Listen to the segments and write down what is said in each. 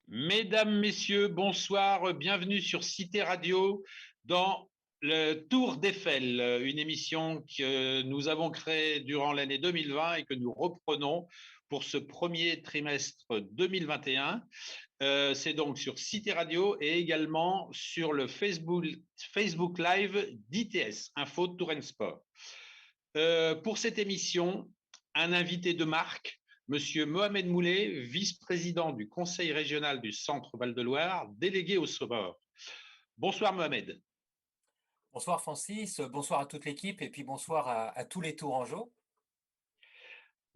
Mesdames, Messieurs, bonsoir, bienvenue sur Cité Radio dans le Tour d'Eiffel, une émission que nous avons créée durant l'année 2020 et que nous reprenons pour ce premier trimestre 2021. C'est donc sur Cité Radio et également sur le Facebook Live d'ITS, Info Tour and Sport. Pour cette émission, un invité de marque, Monsieur Mohamed Moulet, vice-président du Conseil régional du Centre Val-de-Loire, délégué au sport. Bonsoir Mohamed. Bonsoir Francis, bonsoir à toute l'équipe et puis bonsoir à tous les Tourangeaux.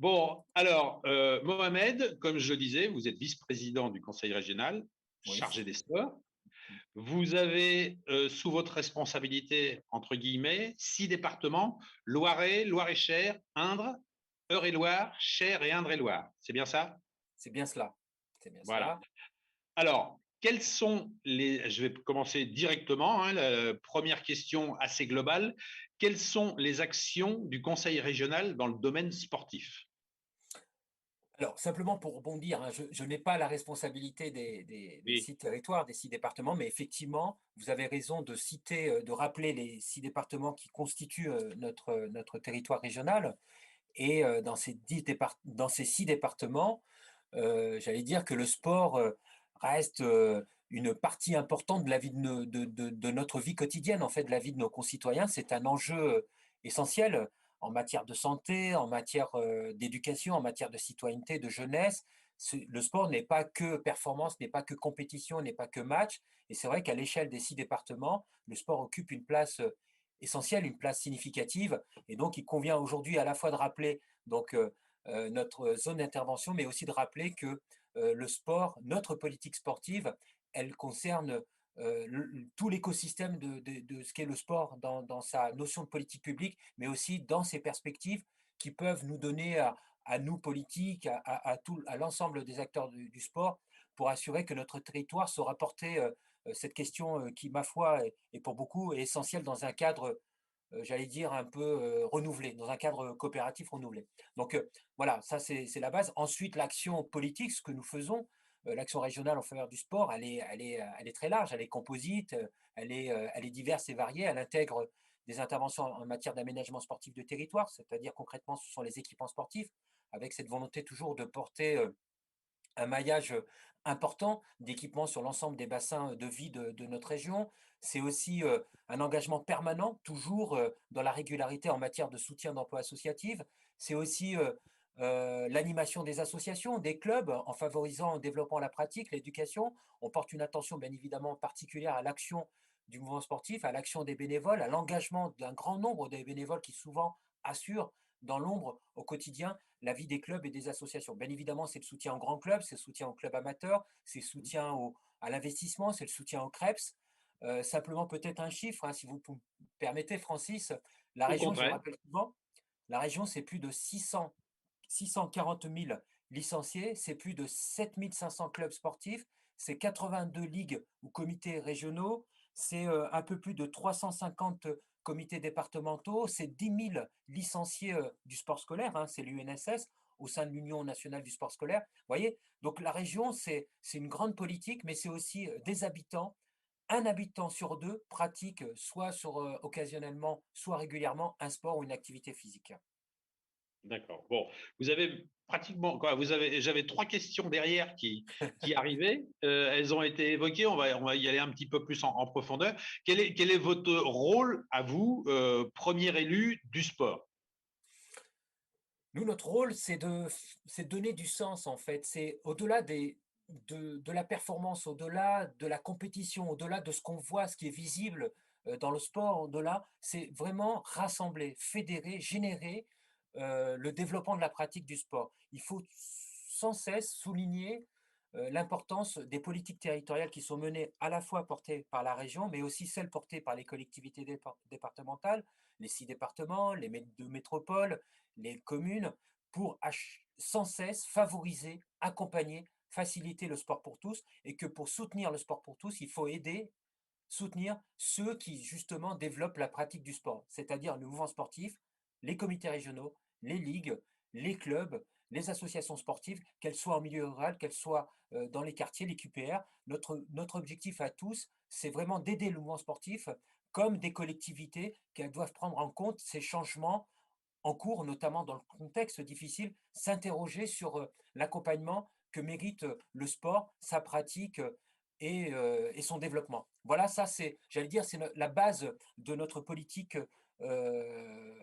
Bon, alors Mohamed, comme je le disais, vous êtes vice-président du Conseil régional, chargé des sports. Vous avez sous votre responsabilité, entre guillemets, 6 départements, Loiret, Loir-et-Cher, Indre, Eure-et-Loir, Cher et Indre-et-Loire. C'est bien ça? C'est bien cela. C'est bien Voilà. cela. Alors, quels sont les… Je vais commencer directement, la première question assez globale. Quelles sont les actions du Conseil régional dans le domaine sportif? Alors, simplement pour rebondir, je n'ai pas la responsabilité des Oui. 6 territoires, des 6 départements, mais effectivement, vous avez raison de citer, de rappeler les 6 départements qui constituent notre territoire régional. Et dans ces 6 départements, j'allais dire que le sport reste une partie importante de la vie de notre vie quotidienne, en fait, de la vie de nos concitoyens. C'est un enjeu essentiel en matière de santé, en matière d'éducation, en matière de citoyenneté, de jeunesse. Le sport n'est pas que performance, n'est pas que compétition, n'est pas que match. Et c'est vrai qu'à l'échelle des 6 départements, le sport occupe une place essentielle, une place significative. Et donc, il convient aujourd'hui à la fois de rappeler donc, notre zone d'intervention, mais aussi de rappeler que le sport, notre politique sportive, elle concerne tout l'écosystème de ce qu'est le sport dans sa notion de politique publique, mais aussi dans ses perspectives qui peuvent nous donner à nous politiques, à l'ensemble des acteurs du sport, pour assurer que notre territoire saura porter cette question qui, ma foi, est pour beaucoup est essentielle dans un cadre j'allais dire, un peu renouvelé, dans un cadre coopératif renouvelé. Donc voilà, ça c'est la base. Ensuite, l'action politique, ce que nous faisons, l'action régionale en faveur du sport, elle est très large, elle est composite, elle est diverse et variée, elle intègre des interventions en matière d'aménagement sportif de territoire, c'est-à-dire concrètement ce sont les équipements sportifs, avec cette volonté toujours de porter un maillage important d'équipements sur l'ensemble des bassins de vie de notre région. C'est aussi un engagement permanent, toujours dans la régularité en matière de soutien d'emploi associatif. C'est aussi l'animation des associations, des clubs, en favorisant, en développant la pratique, l'éducation. On porte une attention bien évidemment particulière à l'action du mouvement sportif, à l'action des bénévoles, à l'engagement d'un grand nombre des bénévoles qui souvent assurent dans l'ombre au quotidien la vie des clubs et des associations. Bien évidemment, c'est le soutien aux grands clubs, c'est le soutien aux clubs amateurs, c'est le soutien à l'investissement, c'est le soutien aux CREPS. Simplement peut-être un chiffre, si vous me permettez, Francis, la Au région, je le contraire. rappelle souvent, la région, c'est plus de 640 000 licenciés, c'est plus de 7 500 clubs sportifs, c'est 82 ligues ou comités régionaux, c'est un peu plus de 350 comités départementaux, c'est 10 000 licenciés du sport scolaire, c'est l'UNSS, au sein de l'Union nationale du sport scolaire. Vous voyez, donc la région, c'est une grande politique, mais c'est aussi des habitants. Un habitant sur deux pratique, soit occasionnellement, soit régulièrement, un sport ou une activité physique. D'accord. Bon, vous avez pratiquement quoi, j'avais 3 questions derrière qui arrivaient. Elles ont été évoquées. On va y aller un petit peu plus en profondeur. Quel est votre rôle à vous, premier élu du sport? Nous, notre rôle, c'est donner du sens, en fait. C'est au-delà de la performance, au-delà de la compétition, au-delà de ce qu'on voit, ce qui est visible dans le sport, au-delà, c'est vraiment rassembler, fédérer, générer le développement de la pratique du sport. Il faut sans cesse souligner l'importance des politiques territoriales qui sont menées à la fois portées par la région, mais aussi celles portées par les collectivités départementales, les 6 départements, les 2 métropoles, les communes, pour sans cesse favoriser, accompagner, faciliter le sport pour tous, et que pour soutenir le sport pour tous, il faut aider, soutenir ceux qui justement développent la pratique du sport, c'est-à-dire le mouvement sportif, les comités régionaux, les ligues, les clubs, les associations sportives, qu'elles soient en milieu rural, qu'elles soient dans les quartiers, les QPR. Notre objectif à tous, c'est vraiment d'aider le mouvement sportif comme des collectivités qu'elles doivent prendre en compte ces changements en cours, notamment dans le contexte difficile, s'interroger sur l'accompagnement que mérite le sport, sa pratique et son développement. Voilà, ça c'est, j'allais dire, c'est la base de notre politique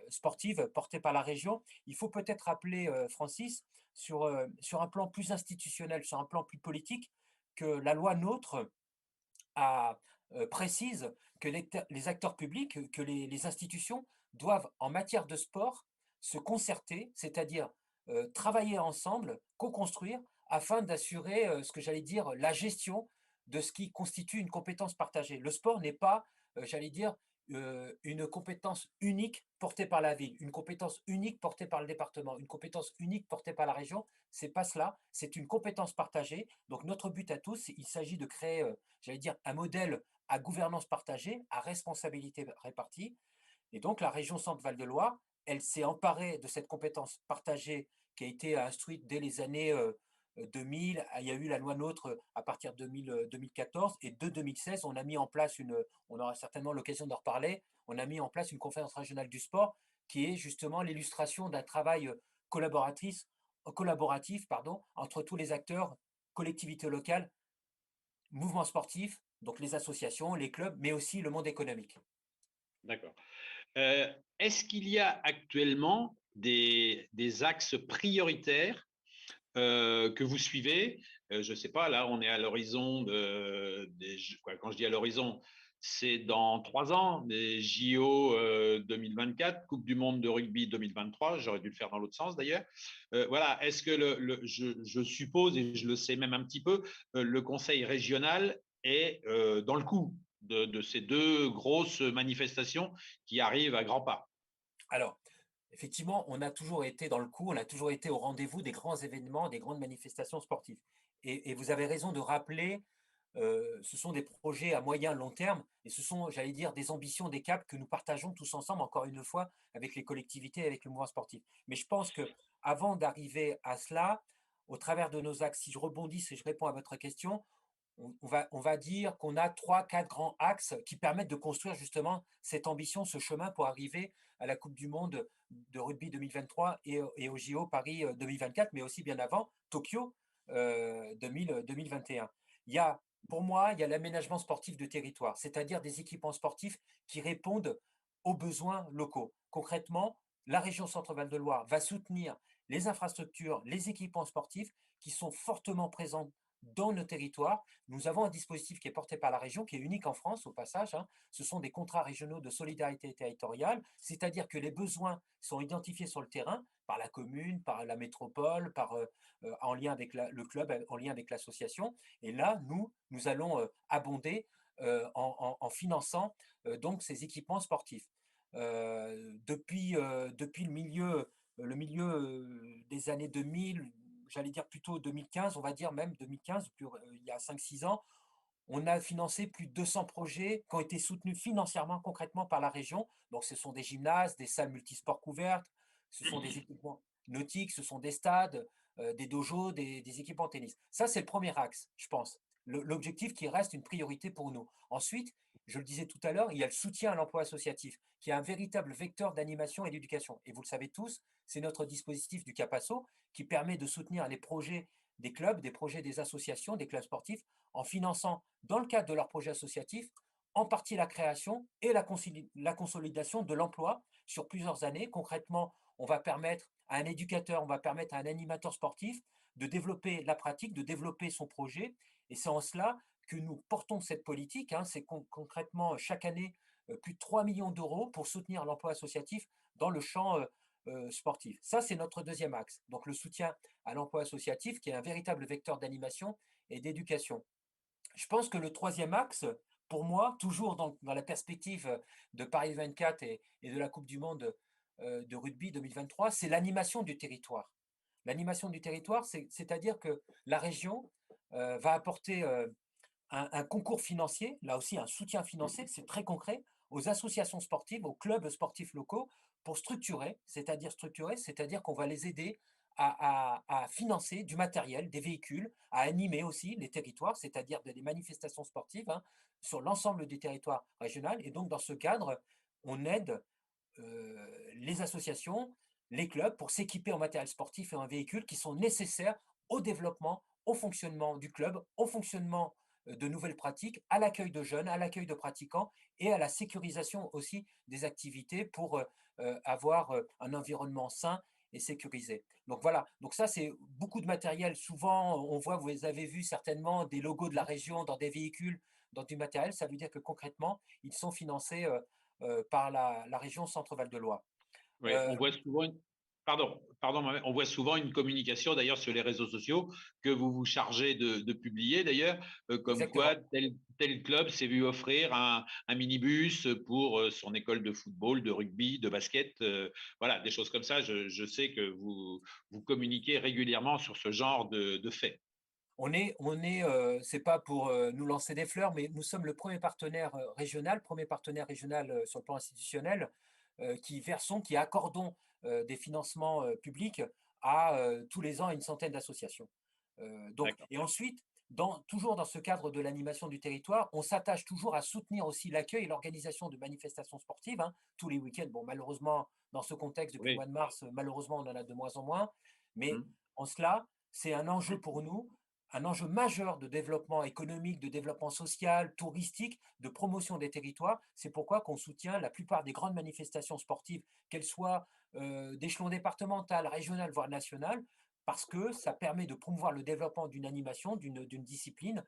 sportive portée par la région. Il faut peut-être rappeler, Francis, sur un plan plus institutionnel, sur un plan plus politique, que la loi NOTRe précise que les acteurs publics, que les institutions doivent, en matière de sport, se concerter, c'est-à-dire travailler ensemble, co-construire, afin d'assurer ce que j'allais dire la gestion de ce qui constitue une compétence partagée. Le sport n'est pas, j'allais dire, une compétence unique portée par la ville, une compétence unique portée par le département, une compétence unique portée par la région. C'est pas cela, c'est une compétence partagée. Donc notre but à tous, il s'agit de créer, j'allais dire, un modèle à gouvernance partagée, à responsabilité répartie. Et donc la région Centre-Val de Loire, elle s'est emparée de cette compétence partagée qui a été instruite dès les années 2000. Il y a eu la loi NOTRe à partir de 2014 et de 2016, on a mis en place on aura certainement l'occasion d'en reparler, on a mis en place une conférence régionale du sport qui est justement l'illustration d'un travail collaboratif entre tous les acteurs, collectivités locales, mouvements sportifs, donc les associations, les clubs, mais aussi le monde économique. D'accord. Est-ce qu'il y a actuellement des axes prioritaires que vous suivez? Je ne sais pas, là, on est à l'horizon quand je dis à l'horizon, c'est dans 3 ans, des JO 2024, Coupe du monde de rugby 2023, j'aurais dû le faire dans l'autre sens d'ailleurs. Voilà, est-ce que je suppose, et je le sais même un petit peu, le conseil régional est dans le coup de ces deux grosses manifestations qui arrivent à grands pas? Alors, effectivement, on a toujours été dans le coup, on a toujours été au rendez-vous des grands événements, des grandes manifestations sportives. Et vous avez raison de rappeler, ce sont des projets à moyen long terme et ce sont, j'allais dire, des ambitions, des caps que nous partageons tous ensemble, encore une fois, avec les collectivités, avec le mouvement sportif. Mais je pense que avant d'arriver à cela, au travers de nos axes, si je rebondis, si je réponds à votre question, on va dire qu'on a 3-4 grands axes qui permettent de construire justement cette ambition, ce chemin pour arriver à la Coupe du monde de rugby 2023 et au JO Paris 2024, mais aussi bien avant, Tokyo 2021. Il y a, pour moi, il y a l'aménagement sportif de territoire, c'est-à-dire des équipements sportifs qui répondent aux besoins locaux. Concrètement, la région Centre-Val de Loire va soutenir les infrastructures, les équipements sportifs qui sont fortement présents dans nos territoires. Nous avons un dispositif qui est porté par la région, qui est unique en France au passage. Ce sont des contrats régionaux de solidarité territoriale, c'est-à-dire que les besoins sont identifiés sur le terrain par la commune, par la métropole, en lien avec le club, en lien avec l'association. Et là, nous allons abonder en finançant donc ces équipements sportifs. Depuis le milieu des années 2000, j'allais dire plutôt 2015, on va dire même 2015, il y a 5-6 ans, on a financé plus de 200 projets qui ont été soutenus financièrement, concrètement par la région. Donc, ce sont des gymnases, des salles multisports couvertes, ce sont des équipements nautiques, ce sont des stades, des dojos, des équipements tennis. Ça, c'est le premier axe, je pense. L'objectif qui reste une priorité pour nous. Ensuite, je le disais tout à l'heure, il y a le soutien à l'emploi associatif, qui est un véritable vecteur d'animation et d'éducation. Et vous le savez tous, c'est notre dispositif du CAPASSO qui permet de soutenir les projets des clubs, des projets des associations, des clubs sportifs, en finançant, dans le cadre de leurs projets associatifs, en partie la création et la consolidation de l'emploi sur plusieurs années. Concrètement, on va permettre à un éducateur, on va permettre à un animateur sportif de développer la pratique, de développer son projet. Et c'est en cela que nous portons cette politique. C'est concrètement chaque année plus de 3 millions d'euros pour soutenir l'emploi associatif dans le champ sportif. Ça, c'est notre deuxième axe. Donc le soutien à l'emploi associatif, qui est un véritable vecteur d'animation et d'éducation. Je pense que le troisième axe, pour moi, toujours dans la perspective de Paris 24 et de la Coupe du monde de rugby 2023, c'est l'animation du territoire. L'animation du territoire, c'est-à-dire que la région va apporter un concours financier, là aussi un soutien financier, c'est très concret, aux associations sportives, aux clubs sportifs locaux pour structurer, c'est-à-dire qu'on va les aider à financer du matériel, des véhicules, à animer aussi les territoires, c'est-à-dire des manifestations sportives, hein, sur l'ensemble du territoire régional. Et donc, dans ce cadre, on aide les associations, les clubs pour s'équiper en matériel sportif et en véhicules qui sont nécessaires au développement, au fonctionnement du club, au fonctionnement de nouvelles pratiques, à l'accueil de jeunes, à l'accueil de pratiquants et à la sécurisation aussi des activités pour avoir un environnement sain et sécurisé. Donc voilà, donc ça c'est beaucoup de matériel. Souvent, on voit, vous avez vu certainement des logos de la région dans des véhicules, dans du matériel. Ça veut dire que concrètement, ils sont financés par la région Centre-Val de Loire. Oui, on voit souvent pardon, on voit souvent une communication d'ailleurs sur les réseaux sociaux que vous vous chargez de publier d'ailleurs, comme quoi Exactement. tel club s'est vu offrir un minibus pour son école de football, de rugby, de basket, voilà, des choses comme ça. Je sais que vous communiquez régulièrement sur ce genre de faits. C'est pas pour nous lancer des fleurs, mais nous sommes le premier partenaire régional sur le plan institutionnel qui versons, qui accordons des financements publics à tous les ans à une centaine d'associations. D'accord. Et ensuite, toujours dans ce cadre de l'animation du territoire, on s'attache toujours à soutenir aussi l'accueil et l'organisation de manifestations sportives, hein, tous les week-ends. Bon, malheureusement, dans ce contexte, depuis le Oui. mois de mars, malheureusement, on en a de moins en moins. Mais Mmh. en cela, c'est un enjeu pour nous, un enjeu majeur de développement économique, de développement social, touristique, de promotion des territoires. C'est pourquoi qu'on soutient la plupart des grandes manifestations sportives, qu'elles soient d'échelon départemental, régional, voire national, parce que ça permet de promouvoir le développement d'une animation, d'une discipline,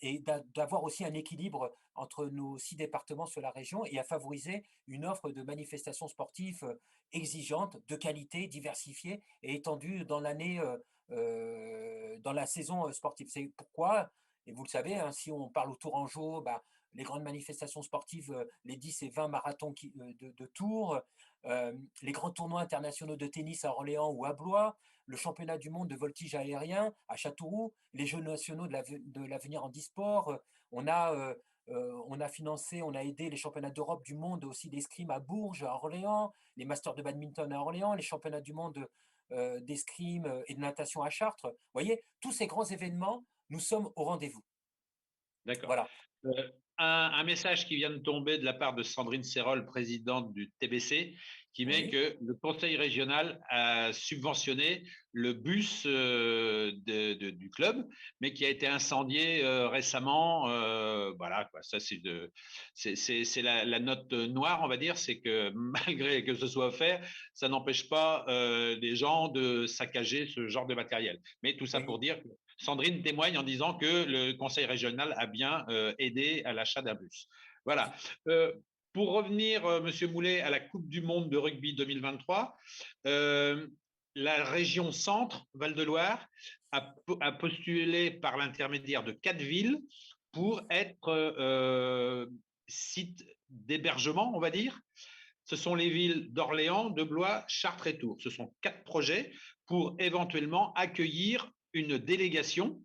et d'avoir aussi un équilibre entre nos 6 départements sur la région et à favoriser une offre de manifestations sportives exigeantes, de qualité, diversifiée et étendue dans l'année, dans la saison sportive. C'est pourquoi, et vous le savez, hein, si on parle au Tourangeau, bah, les grandes manifestations sportives, les 10 et 20 marathons de Tours, les grands tournois internationaux de tennis à Orléans ou à Blois, le championnat du monde de voltige aérien à Châteauroux, les Jeux nationaux de l'avenir en e-sport. On a financé, on a aidé les championnats d'Europe du monde aussi d'escrime à Bourges, à Orléans, les masters de badminton à Orléans, les championnats du monde d'escrime et de natation à Chartres. Vous voyez, tous ces grands événements, nous sommes au rendez-vous. D'accord. Voilà. Un message qui vient de tomber de la part de Sandrine Serrol, présidente du TBC, qui met Oui, que le conseil régional a subventionné le bus du club, mais qui a été incendié récemment. Voilà, quoi. Ça, c'est la note noire, on va dire, c'est que malgré que ce soit offert, ça n'empêche pas les gens de saccager ce genre de matériel. Mais tout ça pour oui. dire que Sandrine témoigne en disant que le conseil régional a bien aidé à l'achat d'un bus. Voilà. Euh, pour revenir, Monsieur Moulet, à la Coupe du Monde de rugby 2023, euh, la région Centre, Val-de-Loire, a postulé par l'intermédiaire de 4 villes pour être site d'hébergement, on va dire. Ce sont les villes d'Orléans, de Blois, Chartres et Tours. Ce sont 4 projets pour éventuellement accueillir une délégation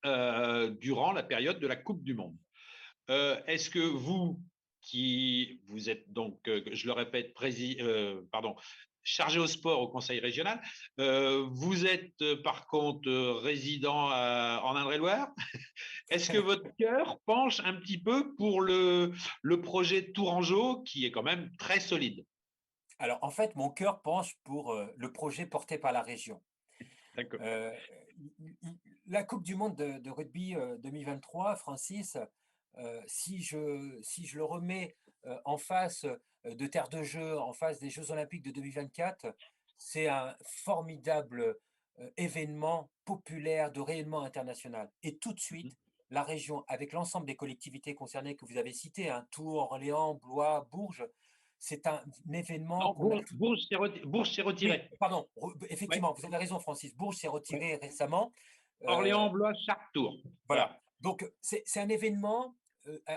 durant la période de la Coupe du Monde. Est-ce que vous, qui vous êtes donc, je le répète, chargé au sport au Conseil régional, vous êtes par contre résident en Indre-et-Loire. Est-ce que votre cœur penche un petit peu pour le projet Tourangeau, qui est quand même très solide? Alors, en fait, mon cœur penche pour le projet porté par la région. D'accord. Euh, la Coupe du Monde de rugby 2023, Francis, si je le remets en face de terre de jeu, en face des Jeux Olympiques de 2024, c'est un formidable événement populaire de rayonnement international. Et tout de suite, la région, avec l'ensemble des collectivités concernées que vous avez citées, hein, Tours, Orléans, Blois, Bourges, c'est un événement Non, qu'on a Bourges s'est oui, retiré. pardon, Ouais, effectivement, vous avez raison, Francis. Bourges s'est ouais. retiré récemment. Euh, Orléans, Blois, Chartres, Tours. voilà. Voilà. Donc, c'est un événement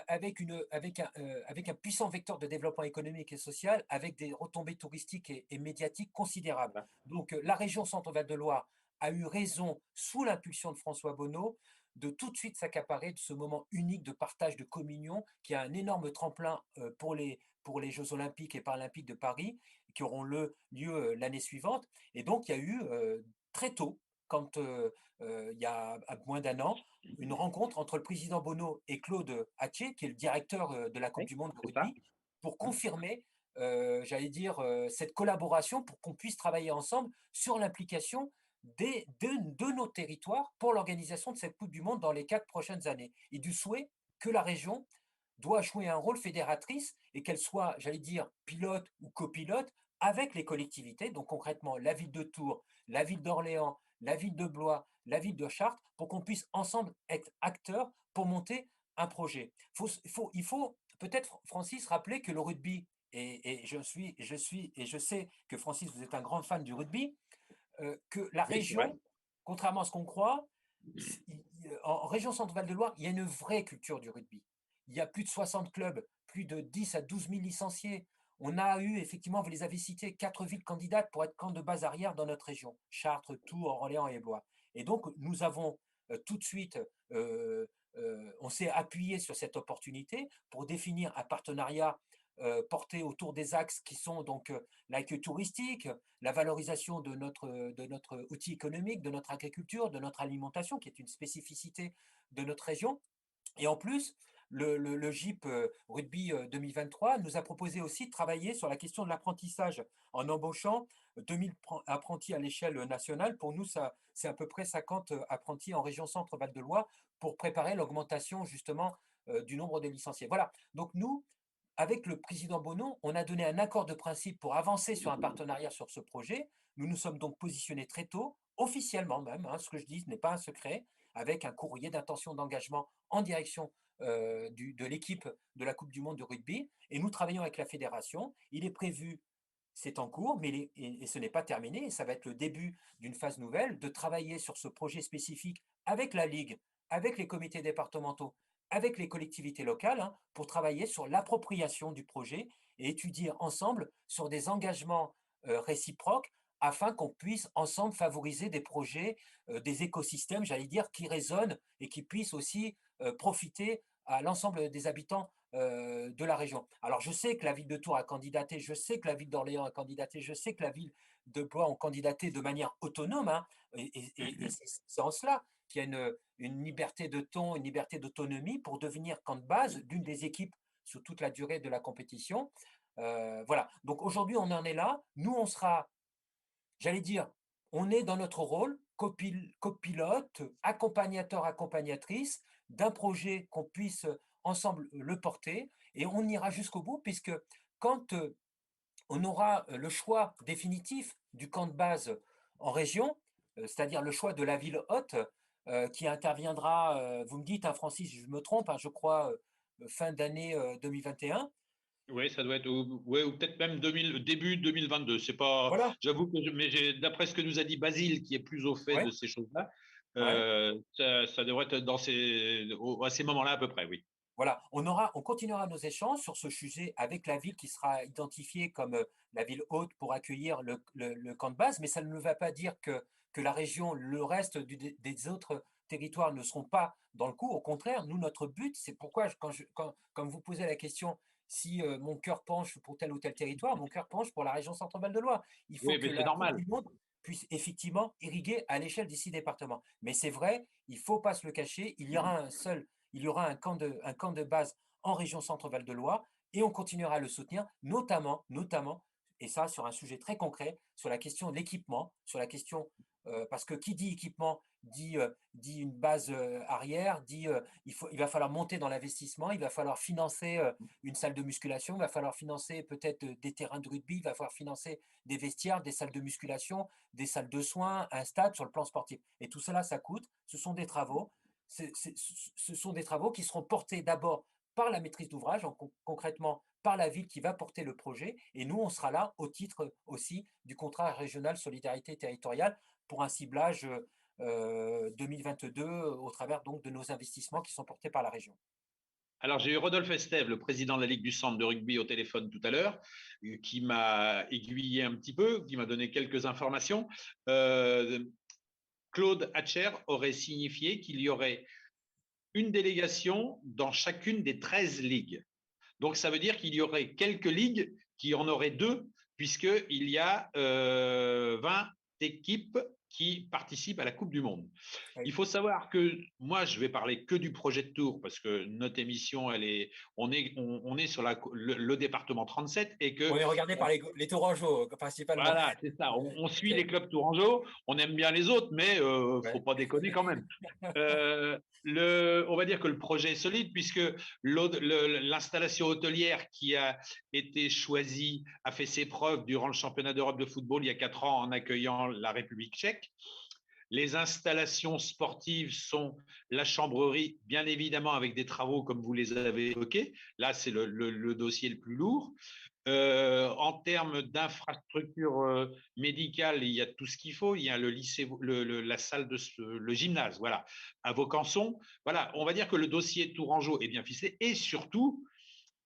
avec un puissant vecteur de développement économique et social, avec des retombées touristiques et médiatiques considérables. Voilà. Donc, la région Centre-Val de Loire a eu raison, sous l'impulsion de François Bonneau, de tout de suite s'accaparer de ce moment unique de partage, de communion, qui a un énorme tremplin pour les Jeux olympiques et paralympiques de Paris, qui auront lieu l'année suivante. Et donc, il y a eu très tôt, quand il y a moins d'un an, une rencontre entre le président Bonneau et Claude Hattier, qui est le directeur de la Coupe Oui, du monde de c'est ça. rugby, pour confirmer, j'allais dire, cette collaboration pour qu'on puisse travailler ensemble sur l'implication de nos territoires pour l'organisation de cette Coupe du monde dans les 4 prochaines années. Et du souhait que la région doit jouer un rôle fédératrice et qu'elle soit, j'allais dire, pilote ou copilote avec les collectivités, donc concrètement la ville de Tours, la ville d'Orléans, la ville de Blois, la ville de Chartres, pour qu'on puisse ensemble être acteurs pour monter un projet. Il faut peut-être, Francis, rappeler que le rugby, et je sais que Francis, vous êtes un grand fan du rugby, que la Oui, c'est vrai. région, contrairement à ce qu'on croit, en région Centre-Val de Loire, il y a une vraie culture du rugby. Il y a plus de 60 clubs, plus de 10 à 12 000 licenciés. On a eu, effectivement, vous les avez cités, 4 villes candidates pour être camp de base arrière dans notre région, Chartres, Tours, Orléans et Blois. Et donc, nous avons tout de suite, on s'est appuyé sur cette opportunité pour définir un partenariat porté autour des axes qui sont donc l'accueil touristique, la valorisation de notre outil économique, de notre agriculture, de notre alimentation, qui est une spécificité de notre région. Et en plus, le GIP Rugby 2023 nous a proposé aussi de travailler sur la question de l'apprentissage en embauchant 2000 apprentis à l'échelle nationale. Pour nous, c'est à peu près 50 apprentis en région Centre-Val de Loire pour préparer l'augmentation justement du nombre de licenciés. Voilà, donc nous, avec le président Bonneau, on a donné un accord de principe pour avancer sur un partenariat sur ce projet. Nous nous sommes donc positionnés très tôt, officiellement même, hein, ce que je dis ce n'est pas un secret, avec un courrier d'intention d'engagement en direction de l'équipe de la Coupe du monde de rugby. Et nous travaillons avec la fédération. Il est prévu, c'est en cours, mais et ce n'est pas terminé, et ça va être le début d'une phase nouvelle, de travailler sur ce projet spécifique avec la Ligue, avec les comités départementaux, avec les collectivités locales, hein, pour travailler sur l'appropriation du projet et étudier ensemble sur des engagements réciproques afin qu'on puisse ensemble favoriser des projets, des écosystèmes, j'allais dire, qui résonnent et qui puissent aussi profiter à l'ensemble des habitants de la région. Alors, je sais que la ville de Tours a candidaté, je sais que la ville d'Orléans a candidaté, je sais que la ville de Blois ont candidaté de manière autonome, hein, et c'est en cela qu'il y a une liberté de ton, une liberté d'autonomie pour devenir camp de base d'une des équipes sur toute la durée de la compétition. Voilà. Donc aujourd'hui, on en est là. Nous, on sera, j'allais dire, on est dans notre rôle, copilote, accompagnateur, accompagnatrice d'un projet qu'on puisse ensemble le porter et on ira jusqu'au bout puisque quand on aura le choix définitif du camp de base en région, c'est-à-dire le choix de la ville haute, qui interviendra, vous me dites, hein, Francis, je me trompe, hein, je crois, fin d'année 2021. Oui, ça doit être, ouais, ou peut-être même début 2022. C'est pas, Voilà, j'avoue que, mais d'après ce que nous a dit Basile, qui est plus au fait de ouais, ces choses-là, ouais. ça devrait être à ces moments-là à peu près, oui. Voilà, on continuera nos échanges sur ce sujet avec la ville qui sera identifiée comme la ville haute pour accueillir le camp de base, mais ça ne va pas dire que la région, le reste des autres territoires ne seront pas dans le coup. Au contraire, nous, notre but, c'est pourquoi, quand vous posez la question si mon cœur penche pour tel ou tel territoire, mon cœur penche pour la région Centre-Val de Loire. Il faut Oui, que mais c'est la Coupe normal. du Monde puisse effectivement irriguer à l'échelle des 6 départements. Mais c'est vrai, il ne faut pas se le cacher, il y aura un camp de base en région Centre-Val de Loire et on continuera à le soutenir, notamment, et ça sur un sujet très concret, sur la question de l'équipement, sur la question, parce que qui dit équipement dit une base arrière, dit il va falloir monter dans l'investissement, il va falloir financer une salle de musculation, il va falloir financer peut-être des terrains de rugby, il va falloir financer des vestiaires, des salles de musculation, des salles de soins, un stade sur le plan sportif. Et tout cela, ça coûte, ce sont des travaux ce sont des travaux qui seront portés d'abord par la maîtrise d'ouvrage, concrètement par la ville qui va porter le projet, et nous, on sera là au titre aussi du contrat régional solidarité territoriale pour un ciblage 2022 au travers donc de nos investissements qui sont portés par la région. Alors, j'ai eu Rodolphe Estève, le président de la Ligue du Centre de rugby, au téléphone tout à l'heure, qui m'a aiguillé un petit peu, qui m'a donné quelques informations. Claude Hatcher aurait signifié qu'il y aurait une délégation dans chacune des 13 ligues. Donc, ça veut dire qu'il y aurait quelques ligues qui en auraient deux, puisqu'il y a 20 équipes qui participent à la Coupe du Monde. Oui. Il faut savoir que moi, je vais parler que du projet de Tours parce que notre émission, on est sur le département 37 et On que est regardé par les Tourangeaux, principalement. voilà, c'est ça. On suit Ok. les clubs tourangeaux, on aime bien les autres, mais faut Ouais. pas déconner quand même. On va dire que le projet est solide puisque l'installation hôtelière qui a été choisie a fait ses preuves durant le championnat d'Europe de football il y a 4 ans en accueillant la République tchèque. Les installations sportives sont la chambrerie, bien évidemment avec des travaux comme vous les avez évoqués. Là, c'est le dossier le plus lourd. En termes d'infrastructures médicales, il y a tout ce qu'il faut. Il y a le lycée, la salle le gymnase, voilà, à Vaucanson. Voilà, on va dire que le dossier Tourangeau est bien ficelé et surtout,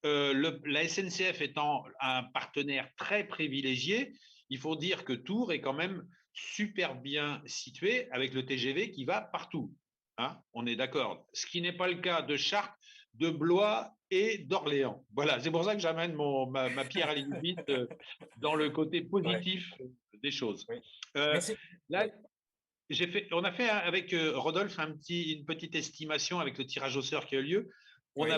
la SNCF étant un partenaire très privilégié, il faut dire que Tours est quand même super bien situé avec le TGV qui va partout. Hein, on est d'accord. Ce qui n'est pas le cas de Chartres, de Blois et d'Orléans. Voilà, c'est pour ça que j'amène ma pierre à l'édifice dans le côté Ouais. positif des choses. Oui. Mais Euh, c'est. Là, Ouais. on a fait avec Rodolphe une petite estimation avec le tirage au sort qui a eu lieu. Oui.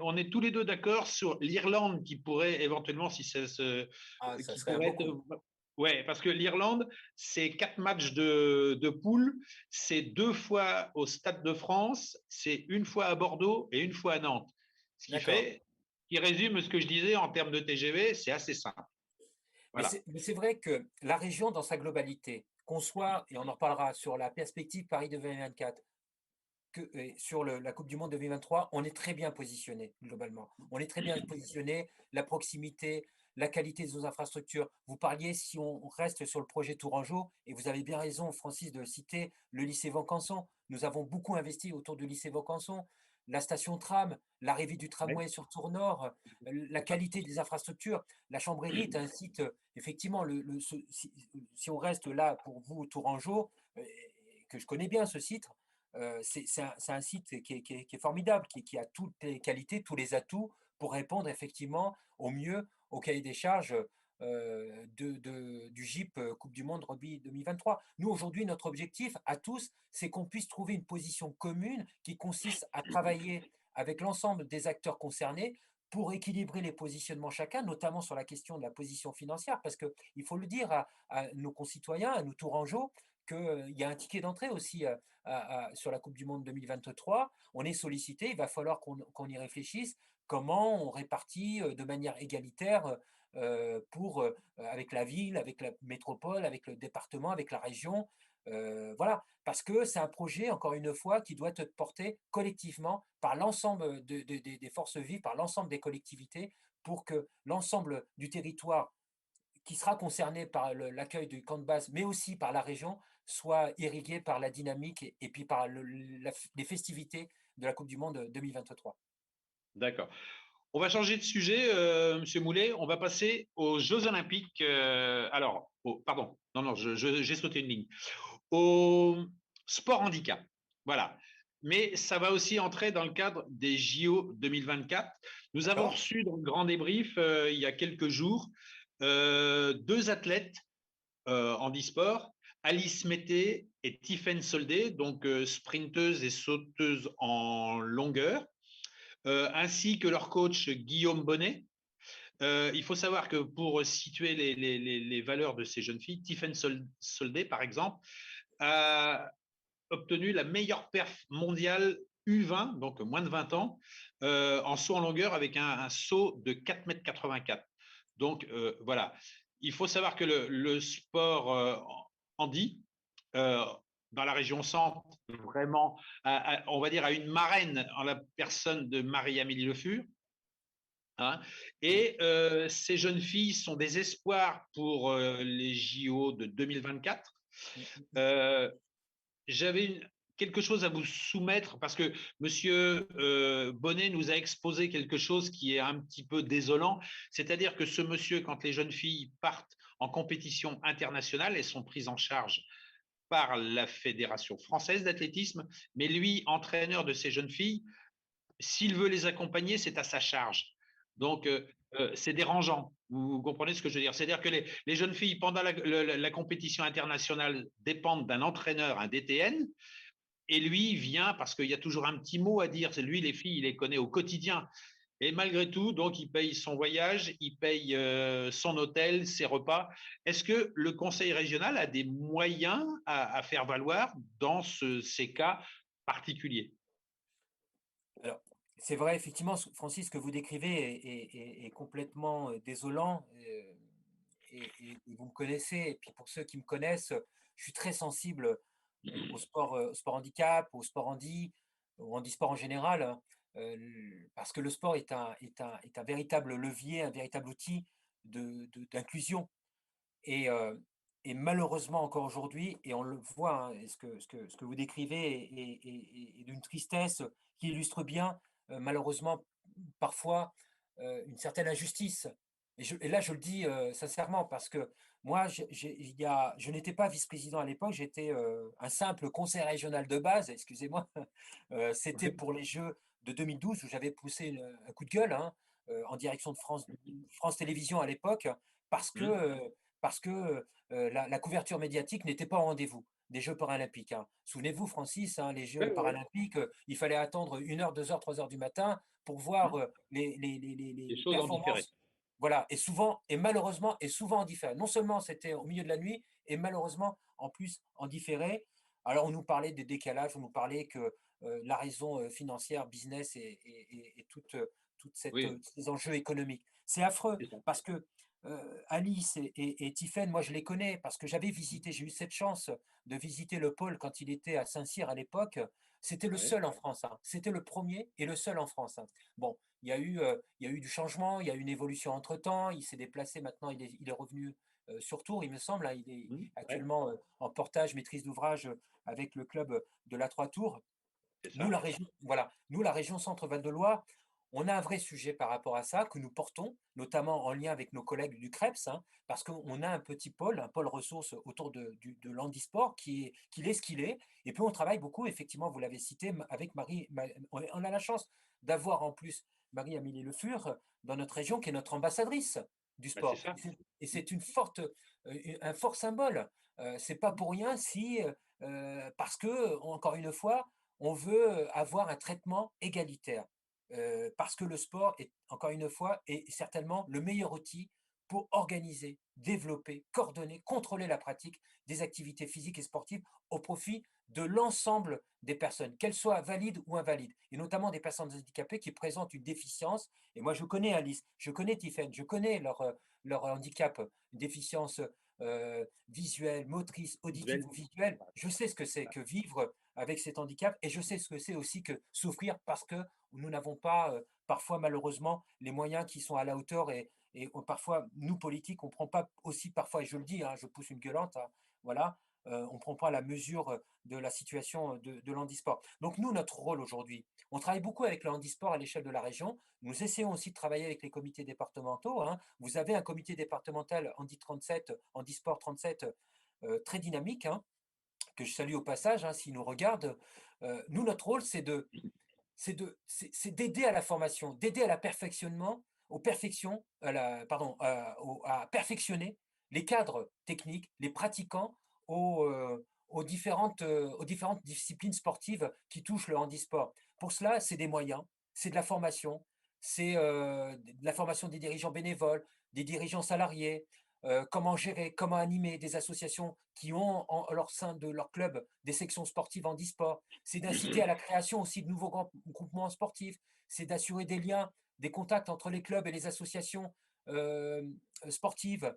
On est tous les deux d'accord sur l'Irlande qui pourrait éventuellement, Ah, ça qui serait un pourrait beau être, coup. ouais, parce que l'Irlande, c'est 4 matchs de poule, c'est 2 fois au Stade de France, c'est 1 fois à Bordeaux et 1 fois à Nantes. Ce D'accord. qui résume ce que je disais en termes de TGV, c'est assez simple. Mais Voilà. c'est vrai que la région dans sa globalité, qu'on soit, et on en reparlera sur la perspective Paris 2024, et sur la Coupe du Monde 2023, on est très bien positionné globalement. On est très bien positionné, la proximité, la qualité de nos infrastructures. Vous parliez, si on reste sur le projet Tourangeau, et vous avez bien raison, Francis, de citer le lycée Vaucanson. Nous avons beaucoup investi autour du lycée Vaucanson. La station tram, l'arrivée du Oui, tramway sur Tours Nord, la c'est ça. qualité des infrastructures. La Chambrérie est un site, effectivement, si on reste là pour vous, Tourangeau, que je connais bien ce site, c'est un site qui est formidable, qui a toutes les qualités, tous les atouts pour répondre effectivement au mieux au cahier des charges du GIP Coupe du Monde Rugby 2023. Nous, aujourd'hui, notre objectif à tous, c'est qu'on puisse trouver une position commune qui consiste à travailler avec l'ensemble des acteurs concernés pour équilibrer les positionnements chacun, notamment sur la question de la position financière, parce qu'il faut le dire à nos concitoyens, à nos Tourangeaux, qu'il y a un ticket d'entrée aussi sur la Coupe du Monde 2023. On est sollicité, il va falloir qu'on y réfléchisse, comment on répartit de manière égalitaire avec la ville, avec la métropole, avec le département, avec la région. Voilà, parce que c'est un projet, encore une fois, qui doit être porté collectivement par l'ensemble des forces vives, par l'ensemble des collectivités, pour que l'ensemble du territoire qui sera concerné par l'accueil du camp de base, mais aussi par la région, soit irrigué par la dynamique et puis par les festivités de la Coupe du Monde 2023. D'accord. On va changer de sujet, Monsieur Moulet. On va passer aux Jeux Olympiques. Pardon, non, non, j'ai sauté une ligne. Au sport handicap. Voilà. Mais ça va aussi entrer dans le cadre des JO 2024. Nous avons D'accord? reçu dans le grand débrief il y a quelques jours 2 athlètes handisport, Alice Mété et Tiffaine Soldé, donc sprinteuse et sauteuse en longueur, ainsi que leur coach Guillaume Bonnet. Il faut savoir que pour situer les valeurs de ces jeunes filles, Tiffaine Soldé, par exemple, a obtenu la meilleure perf mondiale U20, donc moins de 20 ans, en saut en longueur avec un saut de 4,84 m. Donc voilà, il faut savoir que le sport handi, euh, dans la région centre, vraiment, on va dire, à une marraine en la personne de Marie-Amélie Le Fur. Hein. Oui. Et ces jeunes filles sont des espoirs pour les JO de 2024. Euh, J'avais quelque chose à vous soumettre parce que Monsieur Bonnet nous a exposé quelque chose qui est un petit peu désolant. C'est-à-dire que ce monsieur, quand les jeunes filles partent en compétition internationale, elles sont prises en charge par la Fédération française d'athlétisme, mais lui, entraîneur de ces jeunes filles, s'il veut les accompagner, c'est à sa charge. Donc, c'est dérangeant. Vous comprenez ce que je veux dire? C'est-à-dire que les jeunes filles, pendant la compétition internationale, dépendent d'un entraîneur, un DTN, et lui vient parce qu'il y a toujours un petit mot à dire. C'est lui, les filles, il les connaît au quotidien. Et malgré tout, donc, il paye son voyage, il paye son hôtel, ses repas. Est-ce que le conseil régional a des moyens à faire valoir dans ces cas particuliers? Alors, c'est vrai, effectivement, Francis, ce que vous décrivez est complètement désolant. Et vous me connaissez, et puis pour ceux qui me connaissent, je suis très sensible au sport handicap, au sport handi, au handisport en général, hein, parce que le sport est un véritable levier, un véritable outil d'inclusion. Et, euh, et malheureusement, encore aujourd'hui, et on le voit, hein, et ce que vous décrivez est d'une tristesse qui illustre bien, malheureusement, parfois, une certaine injustice. Et là, je le dis sincèrement, parce que moi, je n'étais pas vice-président à l'époque, j'étais un simple conseil régional de base, excusez-moi. C'était pour les Jeux de 2012 où j'avais poussé un coup de gueule, hein, en direction de France Télévisions à l'époque, parce que, Hum. euh, parce que la couverture médiatique n'était pas au rendez-vous des Jeux paralympiques, hein. Souvenez-vous, Francis, hein, les Oui, Jeux oui, paralympiques, il fallait attendre 1 heure, 2 heures, 3 heures du matin pour oui. voir Des les choses en différé. performances. Voilà, et souvent, et malheureusement, et souvent en différé. Non seulement c'était au milieu de la nuit, et malheureusement, en plus, en différé. Alors, on nous parlait des décalages, on nous parlait que la raison financière, business et Oui, ces enjeux économiques. C'est affreux c'est ça. parce que Alice et Tiphaine, moi je les connais parce que j'avais visité, j'ai eu cette chance de visiter le pôle quand il était à Saint-Cyr à l'époque. C'était le Ouais. seul en France, hein. C'était le premier et le seul en France, hein. Bon, il y a eu du changement, il y a eu une évolution entre-temps, il s'est déplacé maintenant, il est revenu sur Tours, il me semble, hein. Il est Ouais, actuellement en portage, maîtrise d'ouvrage avec le club de la Trois Tours. c'est Nous, ça. la région, voilà, nous, la région Centre-Val de Loire, on a un vrai sujet par rapport à ça que nous portons, notamment en lien avec nos collègues du CREPS, hein, parce qu'on a un petit pôle, un pôle ressources autour de l'handisport qui est ce qu'il est. Et puis on travaille beaucoup, effectivement, vous l'avez cité, avec on a la chance d'avoir en plus Marie-Amélie Le Fur dans notre région, qui est notre ambassadrice du Bah, c'est sport. ça. Et c'est un fort symbole. C'est pas pour rien si, parce que, encore une fois, on veut avoir un traitement égalitaire, parce que le sport est, encore une fois, est certainement le meilleur outil pour organiser, développer, coordonner, contrôler la pratique des activités physiques et sportives au profit de l'ensemble des personnes, qu'elles soient valides ou invalides, et notamment des personnes handicapées qui présentent une déficience. Et moi, je connais Alice, je connais Tiffaine, je connais leur handicap, une déficience visuelle, motrice, auditive Visuel. ou visuelle. Voilà. Je sais ce que c'est que vivre avec cet handicap, et je sais ce que c'est aussi que souffrir parce que nous n'avons pas parfois malheureusement les moyens qui sont à la hauteur, parfois nous politiques on ne prend pas aussi parfois, et je le dis, hein, je pousse une gueulante, hein, voilà, on ne prend pas la mesure de la situation de l'handisport. Donc nous, notre rôle aujourd'hui, on travaille beaucoup avec le handisport à l'échelle de la région. Nous essayons aussi de travailler avec les comités départementaux, hein. Vous avez un comité départemental Handi 37, Handisport 37, très dynamique, hein, que je salue au passage, hein, s'ils nous regardent. Nous, notre rôle, c'est d'aider à la formation, d'aider à la perfectionnement, au perfection, à perfectionner les cadres techniques, les pratiquants aux différentes disciplines sportives qui touchent le handisport. Pour cela, c'est des moyens, c'est de la formation, c'est de la formation des dirigeants bénévoles, des dirigeants salariés, comment gérer, comment animer des associations qui ont en leur sein de leur club des sections sportives handisport. C'est d'inciter à la création aussi de nouveaux groupements sportifs. C'est d'assurer des liens, des contacts entre les clubs et les associations euh, sportives.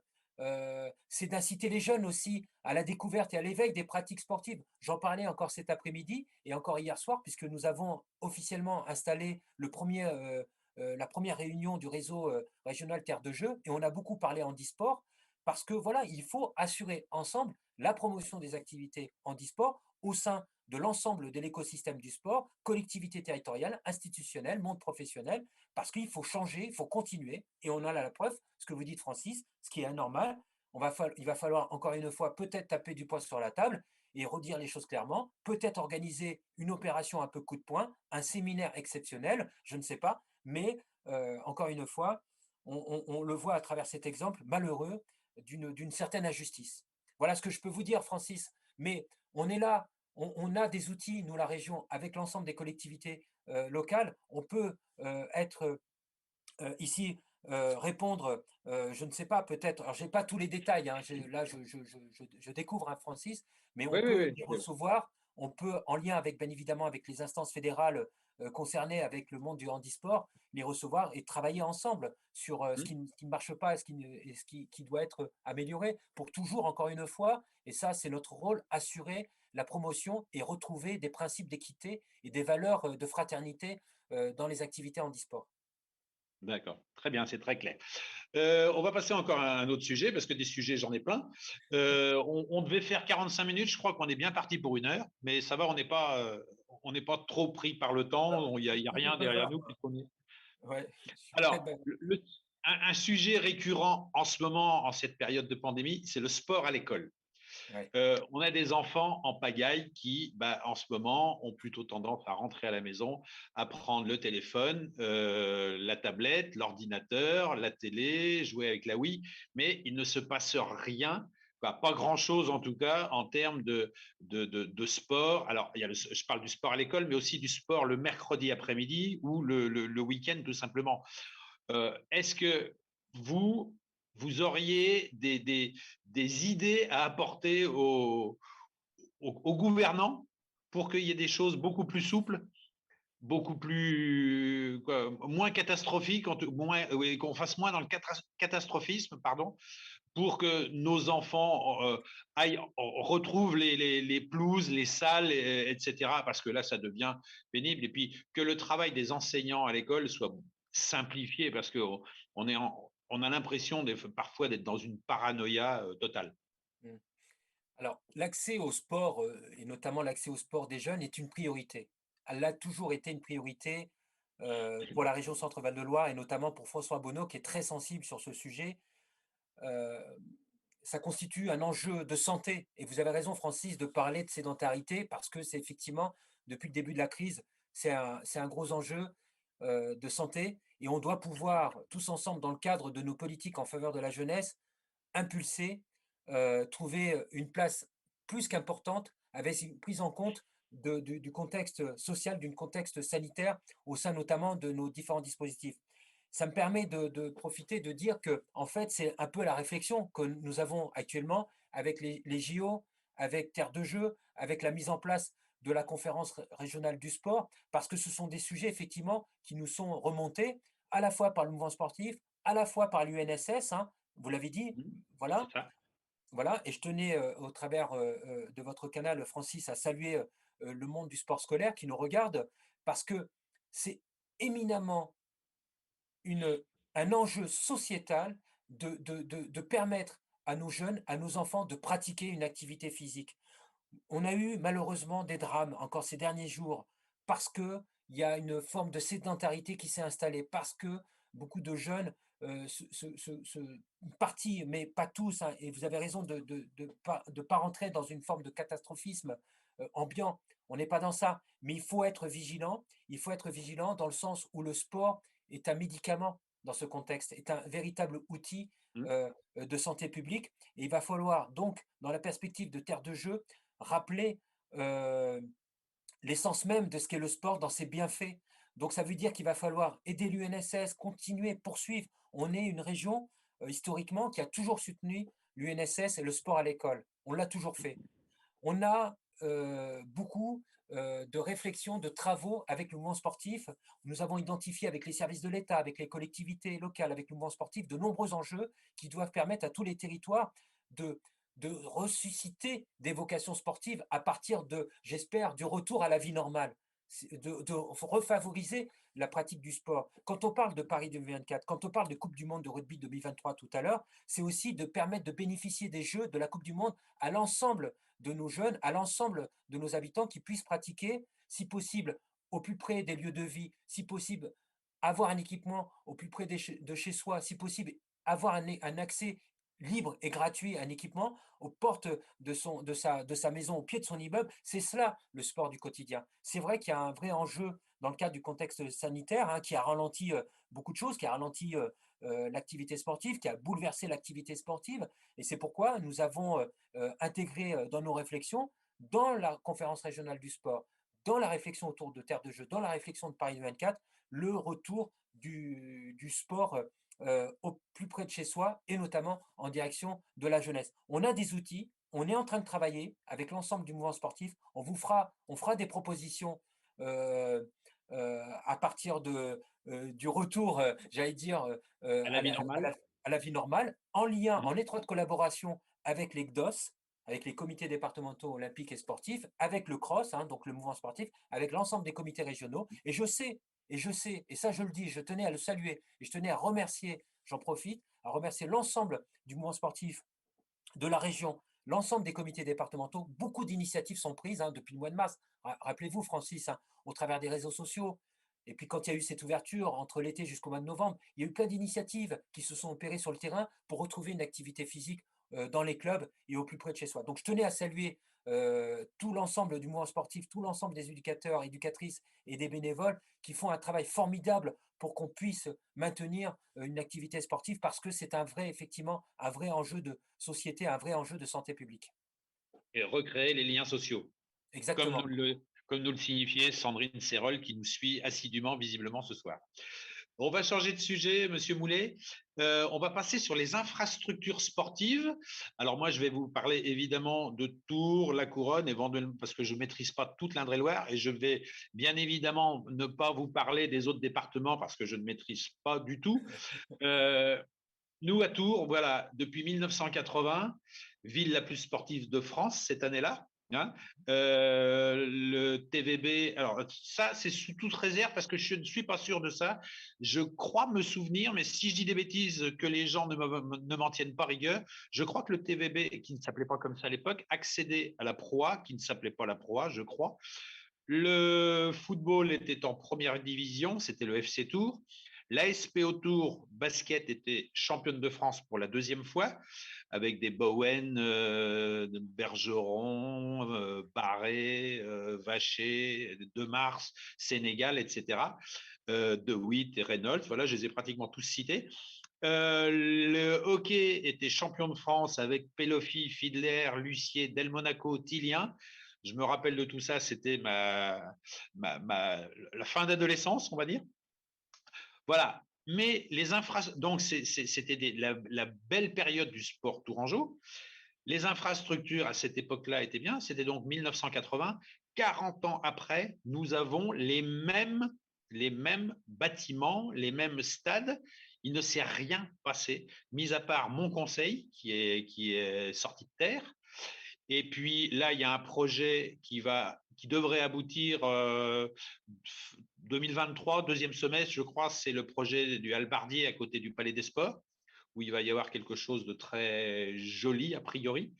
C'est d'inciter les jeunes aussi à la découverte et à l'éveil des pratiques sportives. J'en parlais encore cet après-midi et encore hier soir, puisque nous avons officiellement installé la première réunion du réseau régional Terre de Jeux, et on a beaucoup parlé handisport, parce que voilà, il faut assurer ensemble la promotion des activités handisport au sein de l'ensemble de l'écosystème du sport, collectivité territoriale, institutionnelle, monde professionnel, parce qu'il faut changer, il faut continuer, et on a là la preuve, ce que vous dites Francis, ce qui est anormal. Il va falloir encore une fois peut-être taper du poing sur la table et redire les choses clairement, peut-être organiser une opération un peu coup de poing, un séminaire exceptionnel, je ne sais pas, mais encore une fois, on le voit à travers cet exemple malheureux d'une certaine injustice. Voilà ce que je peux vous dire, Francis. Mais on est là, on a des outils, nous, la région, avec l'ensemble des collectivités locales. On peut être ici, répondre, je ne sais pas, peut-être, alors j'ai pas tous les détails, hein, là je découvre, hein, Francis, mais Oui, on oui, peut oui. les recevoir, on peut, en lien avec, bien évidemment, avec les instances fédérales concernées avec le monde du handisport, les recevoir et travailler ensemble sur ce Hmm. qui ne marche pas et qui doit être amélioré pour toujours, encore une fois, et ça c'est notre rôle, assurer la promotion et retrouver des principes d'équité et des valeurs de fraternité dans les activités handisport. D'accord, très bien, c'est très clair. On va passer encore à un autre sujet, parce que des sujets, j'en ai plein. On devait faire 45 minutes, je crois qu'on est bien parti pour 1 heure, mais ça va, on n'est pas trop pris par le temps, il y a rien derrière nous. Ouais, je suis Alors, complètement. un sujet récurrent en ce moment, en cette période de pandémie, c'est le sport à l'école. Ouais. On a des enfants en pagaille qui, bah, en ce moment, ont plutôt tendance à rentrer à la maison, à prendre le téléphone, la tablette, l'ordinateur, la télé, jouer avec la Wii, mais il ne se passe rien, pas grand-chose en tout cas, en termes de sport. Alors, je parle du sport à l'école, mais aussi du sport le mercredi après-midi ou le week-end tout simplement. Est-ce que vous, vous auriez des idées à apporter aux gouvernants pour qu'il y ait des choses beaucoup plus souples, beaucoup plus moins catastrophiques, oui, qu'on fasse moins dans le catastrophisme, pardon, pour que nos enfants retrouvent les pelouses, les salles, etc. Parce que là, ça devient pénible. Et puis que le travail des enseignants à l'école soit simplifié, parce qu'on on a l'impression parfois d'être dans une paranoïa totale. Mm. Alors, l'accès au sport, et notamment l'accès au sport des jeunes, est une priorité. Elle a toujours été une priorité pour la région Centre-Val de Loire et notamment pour François Bonneau, qui est très sensible sur ce sujet. Euh, Ça constitue un enjeu de santé. Et vous avez raison, Francis, de parler de sédentarité parce que c'est effectivement, depuis le début de la crise, c'est un gros enjeu de santé. Et on doit pouvoir, tous ensemble, dans le cadre de nos politiques en faveur de la jeunesse, impulser, trouver une place plus qu'importante avec une prise en compte du contexte social, du contexte sanitaire au sein notamment de nos différents dispositifs. Ça me permet de profiter de dire que, en fait, c'est un peu la réflexion que nous avons actuellement avec les JO, avec Terre de Jeux, avec la mise en place de la conférence régionale du sport, parce que ce sont des sujets effectivement qui nous sont remontés à la fois par le mouvement sportif, à la fois par l'UNSS, hein, vous l'avez dit, C'est voilà, ça. voilà. Et je tenais, au travers de votre canal, Francis, à saluer le monde du sport scolaire qui nous regarde, parce que c'est éminemment une, un enjeu sociétal de permettre à nos jeunes, à nos enfants de pratiquer une activité physique. On a eu malheureusement des drames encore ces derniers jours parce qu'il y a une forme de sédentarité qui s'est installée, parce que beaucoup de jeunes, une partie, mais pas tous, hein, et vous avez raison de pas rentrer dans une forme de catastrophisme ambiant. On n'est pas dans ça, mais il faut être vigilant. Il faut être vigilant dans le sens où le sport est un médicament dans ce contexte, est un véritable outil de santé publique. Et il va falloir donc, dans la perspective de terre de jeu, rappeler euh, l'essence même de ce qu'est le sport dans ses bienfaits. Donc ça veut dire qu'il va falloir aider l'UNSS, continuer, poursuivre. On est une région historiquement qui a toujours soutenu l'UNSS et le sport à l'école. On l'a toujours fait. On a beaucoup de réflexions, de travaux avec le mouvement sportif. Nous avons identifié avec les services de l'État, avec les collectivités locales, avec le mouvement sportif, de nombreux enjeux qui doivent permettre à tous les territoires de, de ressusciter des vocations sportives à partir de, j'espère, du retour à la vie normale, de refavoriser la pratique du sport. Quand on parle de Paris 2024, quand on parle de Coupe du Monde de rugby 2023 tout à l'heure, c'est aussi de permettre de bénéficier des Jeux de la Coupe du Monde à l'ensemble de nos jeunes, à l'ensemble de nos habitants qui puissent pratiquer, si possible, au plus près des lieux de vie, si possible, avoir un équipement au plus près de chez soi, si possible, avoir un accès libre et gratuit, un équipement aux portes de sa maison, au pied de son immeuble. C'est cela le sport du quotidien. C'est vrai qu'il y a un vrai enjeu dans le cadre du contexte sanitaire, hein, qui a ralenti beaucoup de choses, qui a ralenti l'activité sportive, qui a bouleversé l'activité sportive. Et c'est pourquoi nous avons intégré dans nos réflexions, dans la conférence régionale du sport, dans la réflexion autour de terre de jeu, dans la réflexion de Paris 24, le retour du sport au plus près de chez soi et notamment en direction de la jeunesse. On a des outils, on est en train de travailler avec l'ensemble du mouvement sportif. On fera des propositions à partir du retour, j'allais dire, À la vie normale. à la vie normale, en lien, Mhm. en étroite collaboration avec les CDOS, avec les comités départementaux olympiques et sportifs, avec le CROSS, hein, donc le mouvement sportif, avec l'ensemble des comités régionaux. Et ça je le dis, je tenais à le saluer, et je tenais à remercier, j'en profite, à remercier l'ensemble du mouvement sportif de la région, l'ensemble des comités départementaux. Beaucoup d'initiatives sont prises hein, depuis le mois de mars. Rappelez-vous, Francis, hein, au travers des réseaux sociaux. Et puis quand il y a eu cette ouverture entre l'été jusqu'au mois de novembre, il y a eu plein d'initiatives qui se sont opérées sur le terrain pour retrouver une activité physique dans les clubs et au plus près de chez soi. Donc je tenais à saluer tout l'ensemble du mouvement sportif, tout l'ensemble des éducateurs, éducatrices et des bénévoles qui font un travail formidable pour qu'on puisse maintenir une activité sportive parce que c'est un vrai, effectivement, un vrai enjeu de société, un vrai enjeu de santé publique. Et recréer les liens sociaux, comme Exactement. comme nous le signifiait Sandrine Serrol, qui nous suit assidûment, visiblement, ce soir. On va changer de sujet, Monsieur Moulet. On va passer sur les infrastructures sportives. Alors moi, je vais vous parler évidemment de Tours, la Couronne, éventuellement parce que je ne maîtrise pas toute l'Indre-et-Loire, et je vais bien évidemment ne pas vous parler des autres départements parce que je ne maîtrise pas du tout. Euh, Nous, à Tours, voilà, depuis 1980, ville la plus sportive de France cette année-là. Hein. Le TVB, alors ça, c'est sous toute réserve parce que je ne suis pas sûr de ça. Je crois me souvenir, mais si je dis des bêtises, que les gens ne m'en tiennent pas rigueur, je crois que le TVB, qui ne s'appelait pas comme ça à l'époque, accédait à la Pro A, qui ne s'appelait pas la Pro A, je crois. Le football était en première division, c'était le FC Tours. L'ASPO Tour basket était championne de France pour la deuxième fois, avec des Bowen, Bergeron, Barré, Vacher, De Mars, Sénégal, etc. De Witt et Reynolds, voilà, je les ai pratiquement tous cités. Le hockey était champion de France avec Pelofi, Fiedler, Lucier, Del Monaco, Tillien. Je me rappelle de tout ça, c'était la fin d'adolescence, on va dire. Voilà. Mais les infrastructures, donc c'était la belle période du sport tourangeau. Les infrastructures à cette époque-là étaient bien. C'était donc 1980. 40 ans après, nous avons les mêmes bâtiments, les mêmes stades. Il ne s'est rien passé, mis à part mon conseil qui est sorti de terre. Et puis là, il y a un projet qui devrait aboutir 2023, deuxième semestre, je crois, c'est le projet du Halbardier à côté du Palais des Sports, où il va y avoir quelque chose de très joli a priori.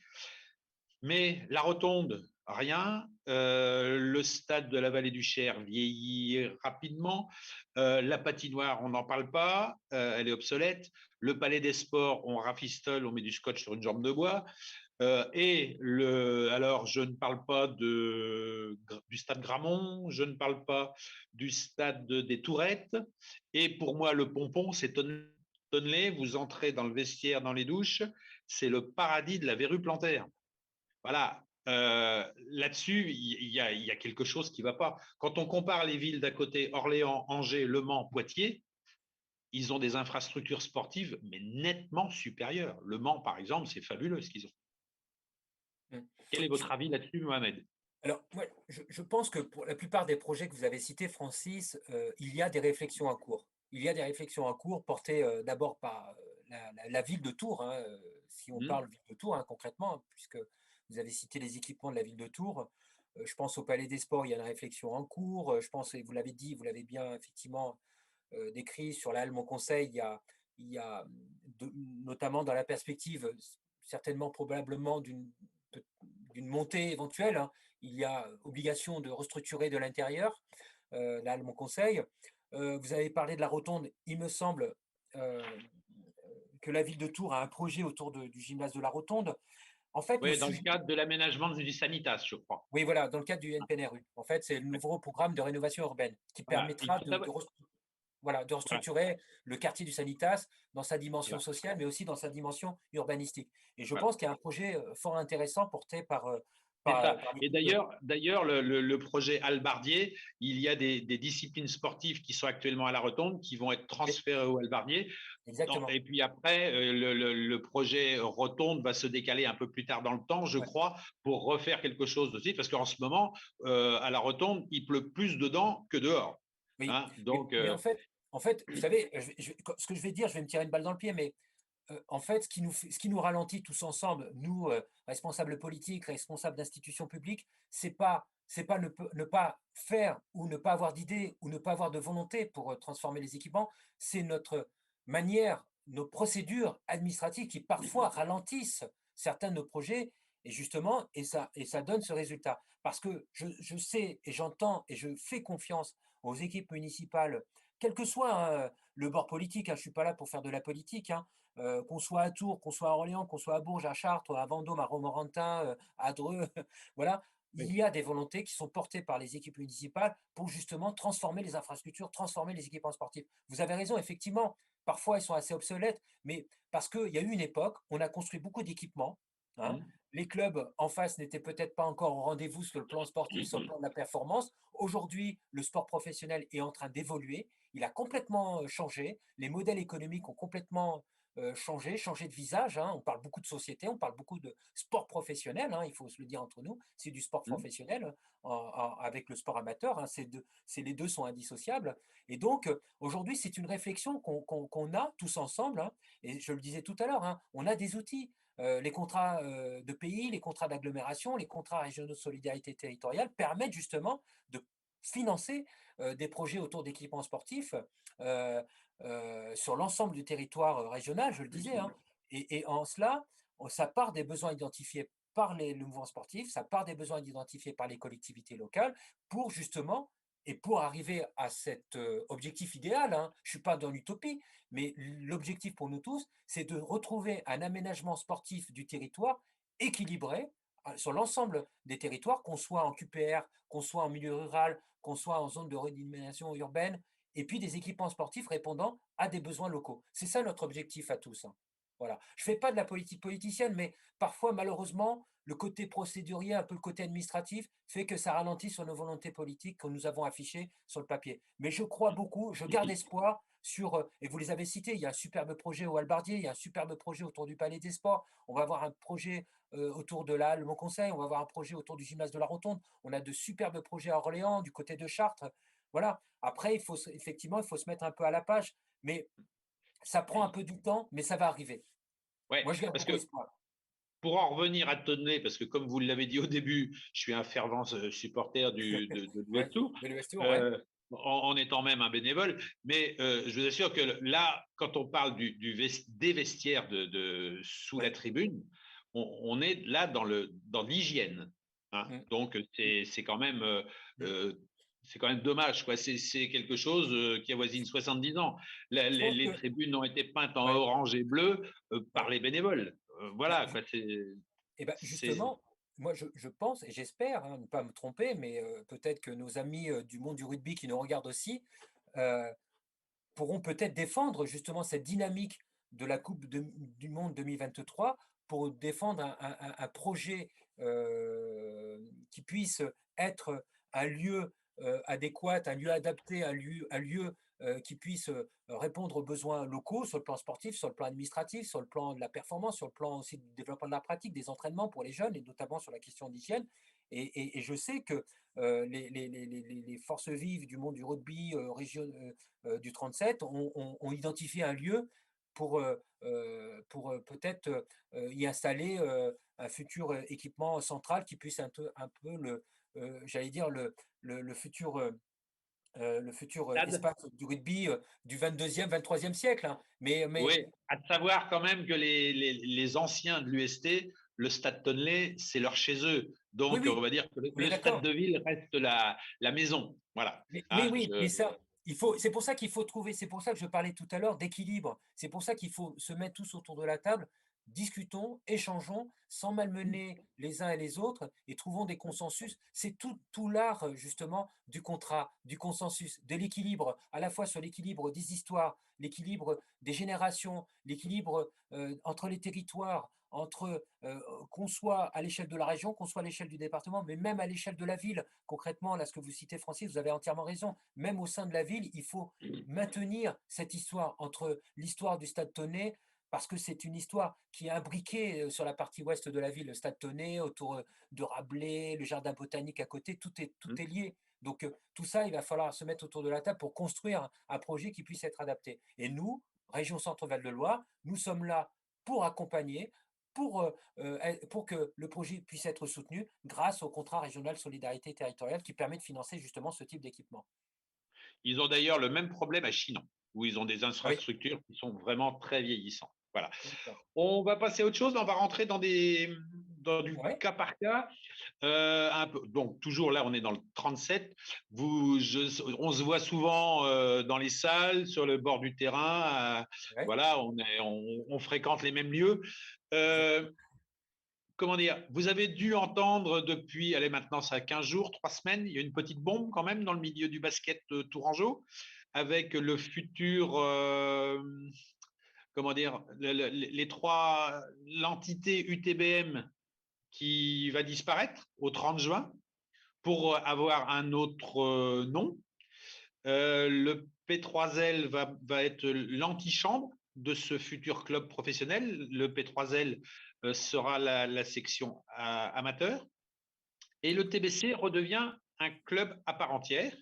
Mais la rotonde, rien. Le stade de la vallée du Cher vieillit rapidement. La patinoire, on n'en parle pas, elle est obsolète. Le palais des sports, on rafistole, on met du scotch sur une jambe de bois. Alors, je ne parle pas du stade Gramont, je ne parle pas du stade des Tourettes. Et pour moi, le pompon, c'est Tonnelet. Vous entrez dans le vestiaire, dans les douches, c'est le paradis de la verrue plantaire. Voilà. Là-dessus, il y a quelque chose qui ne va pas. Quand on compare les villes d'à côté, Orléans, Angers, Le Mans, Poitiers, ils ont des infrastructures sportives, mais nettement supérieures. Le Mans, par exemple, c'est fabuleux ce qu'ils ont. Mm. Quel est votre avis là-dessus, Mohamed? Alors, moi, je pense que pour la plupart des projets que vous avez cités, Francis, il y a des réflexions en cours. Il y a des réflexions en cours portées d'abord par la ville de Tours, hein, si on parle ville de Tours hein, concrètement, puisque vous avez cité les équipements de la ville de Tours. Je pense au Palais des Sports, il y a une réflexion en cours. Je pense, et vous l'avez dit, vous l'avez bien effectivement décrit sur la halle Mon Conseil, il y a notamment dans la perspective, certainement probablement d'une montée éventuelle, hein, il y a obligation de restructurer de l'intérieur, la halle Mon Conseil. Vous avez parlé de la rotonde, il me semble, que la ville de Tours a un projet autour du gymnase de la Rotonde. En fait, le Oui, dans le sujet, cadre de l'aménagement du Sanitas, je crois. oui, voilà, dans le cadre du NPNRU. En fait, c'est le Ouais. nouveau programme de rénovation urbaine qui Voilà. Il permettra faut savoir. voilà, de Voilà. restructurer le quartier du Sanitas dans sa dimension Voilà. sociale, mais aussi dans sa dimension urbanistique. Et je Voilà. pense qu'il y a un projet fort intéressant porté C'est ça. par Et l'équipe de. d'ailleurs, le projet Albardier, il y a des disciplines sportives qui sont actuellement à la Rotonde, qui vont être Oui, transférées au Albardier. exactement. Et puis après, le projet Rotonde va se décaler un peu plus tard dans le temps, je Ouais. crois, pour refaire quelque chose aussi, parce qu'en ce moment, à la Rotonde, il pleut plus dedans que dehors. Oui, Hein, donc, mais en fait, vous savez, ce que je vais dire, je vais me tirer une balle dans le pied, mais en fait, ce qui nous ralentit tous ensemble, nous, responsables politiques, responsables d'institutions publiques, c'est pas ne pas faire ou ne pas avoir d'idées ou ne pas avoir de volonté pour transformer les équipements, c'est notre manière, nos procédures administratives qui parfois ralentissent certains de nos projets et justement, et ça donne ce résultat. Parce que je sais et j'entends et je fais confiance aux équipes municipales, quel que soit hein, le bord politique, hein, je ne suis pas là pour faire de la politique, hein, qu'on soit à Tours, qu'on soit à Orléans, qu'on soit à Bourges, à Chartres, à Vendôme, à Romorantin, à Dreux, voilà. Il oui. y a des volontés qui sont portées par les équipes municipales pour justement transformer les infrastructures, transformer les équipements sportifs. Vous avez raison, effectivement, parfois ils sont assez obsolètes, mais parce qu'il y a eu une époque, on a construit beaucoup d'équipements, hein. Mmh. Les clubs en face n'étaient peut-être pas encore au rendez-vous sur le plan sportif, sur le plan de la performance. Aujourd'hui, le sport professionnel est en train d'évoluer. Il a complètement changé. Les modèles économiques ont complètement changé de visage, hein. On parle beaucoup de société, on parle beaucoup de sport professionnel, hein, il faut se le dire entre nous, c'est du sport Mmh. professionnel avec le sport amateur, hein, les deux sont indissociables. Et donc, aujourd'hui, c'est une réflexion qu'on a tous ensemble, hein, et je le disais tout à l'heure, hein, on a des outils. Les contrats de pays, les contrats d'agglomération, les contrats régionaux de solidarité territoriale permettent justement de financer des projets autour d'équipements sportifs sur l'ensemble du territoire régional, je le disais, hein. Et en cela, ça part des besoins identifiés par le mouvement sportif, ça part des besoins identifiés par les collectivités locales pour justement, et pour arriver à cet objectif idéal, hein, je ne suis pas dans l'utopie, mais l'objectif pour nous tous, c'est de retrouver un aménagement sportif du territoire équilibré sur l'ensemble des territoires, qu'on soit en QPR, qu'on soit en milieu rural, qu'on soit en zone de redynamisation urbaine, et puis des équipements sportifs répondant à des besoins locaux. C'est ça notre objectif à tous, hein. Voilà. Je ne fais pas de la politique politicienne, mais parfois, malheureusement, le côté procédurier, un peu le côté administratif, fait que ça ralentit sur nos volontés politiques que nous avons affichées sur le papier. Mais je crois beaucoup, je garde espoir sur, et vous les avez cités, il y a un superbe projet au Albardier, il y a un superbe projet autour du Palais des Sports, on va avoir un projet autour de la le Mont Conseil, on va avoir un projet autour du gymnase de la Rotonde, on a de superbes projets à Orléans, du côté de Chartres. Voilà. Après, effectivement, il faut se mettre un peu à la page, mais ça prend un peu du temps, mais ça va arriver. Ouais, Moi, je garde parce beaucoup que espoir. pour en revenir à Tonlé, parce que comme vous l'avez dit au début, je suis un fervent supporter de Ouais, l'US Tour, de l'Ouest-Tour, ouais. euh, en étant même un bénévole. Mais je vous assure que là, quand on parle des vestiaires sous la Ouais. tribune, on est là dans l'hygiène. Hein. Mm. Donc, Mm. c'est quand même dommage, quoi. C'est quelque chose qui avoisine 70 ans. Je pense Les que, tribunes ont été peintes en ouais, orange et bleu par ouais. les bénévoles. Bah, Voilà, quoi. et ben C'est, justement, moi, je pense et j'espère, hein, ne pas me tromper, mais peut-être que nos amis du monde du rugby qui nous regardent aussi euh, pourront peut-être défendre justement cette dynamique de la Coupe du Monde 2023 pour défendre un projet qui puisse être un lieu adéquat, un lieu adapté, un lieu qui puisse répondre aux besoins locaux sur le plan sportif, sur le plan administratif, sur le plan de la performance, sur le plan aussi du développement de la pratique, des entraînements pour les jeunes et notamment sur la question d'hygiène. Et je sais que les forces vives du monde du rugby du 37 ont identifié un lieu pour peut-être y installer un futur équipement central qui puisse un peu j'allais dire, le futur stade. espace du rugby du 22e, 23e siècle, hein. Mais Oui, à savoir quand même que les anciens de l'UST, le stade Tonlé, c'est leur chez eux. oui, Donc, on oui, va dire que on est le stade d'accord. de ville reste la maison. Voilà. Oui, Hein, oui, mais ça, c'est pour ça qu'il faut trouver, c'est pour ça que je parlais tout à l'heure d'équilibre. C'est pour ça qu'il faut se mettre tous autour de la table, discutons, échangeons, sans malmener les uns et les autres, et trouvons des consensus. C'est tout l'art, justement, du contrat, du consensus, de l'équilibre, à la fois sur l'équilibre des histoires, l'équilibre des générations, l'équilibre entre les territoires, entre qu'on soit à l'échelle de la région, qu'on soit à l'échelle du département, mais même à l'échelle de la ville. Concrètement, là, ce que vous citez, Francis, vous avez entièrement raison. Même au sein de la ville, il faut maintenir cette histoire entre l'histoire du Stade Tonnais, parce que c'est une histoire qui est imbriquée sur la partie ouest de la ville, le Stade Tonnais, autour de Rabelais, le jardin botanique à côté, tout est lié. Donc tout ça, il va falloir se mettre autour de la table pour construire un projet qui puisse être adapté. Et nous, Région Centre-Val de Loire, nous sommes là pour accompagner, pour que le projet puisse être soutenu grâce au contrat régional solidarité territoriale qui permet de financer justement ce type d'équipement. Ils ont d'ailleurs le même problème à Chinon, où ils ont des Oui, infrastructures qui sont vraiment très vieillissantes. Voilà. d'accord. On va passer à autre chose. On va rentrer dans du Ouais, cas par cas. Un peu. Donc, toujours là, on est dans le 37. On se voit souvent dans les salles, sur le bord du terrain. ouais, Voilà, on fréquente les mêmes lieux. exact. Euh, comment dire, vous avez dû entendre depuis, allez, maintenant ça a 15 jours, 3 semaines, il y a une petite bombe quand même dans le milieu du basket tourangeau, avec le futur, comment dire, les trois, l'entité UTBM qui va disparaître au 30 juin pour avoir un autre nom. Le P3L va être l'antichambre de ce futur club professionnel. Le P3L sera la section amateur. Et le TBC redevient un club à part entière.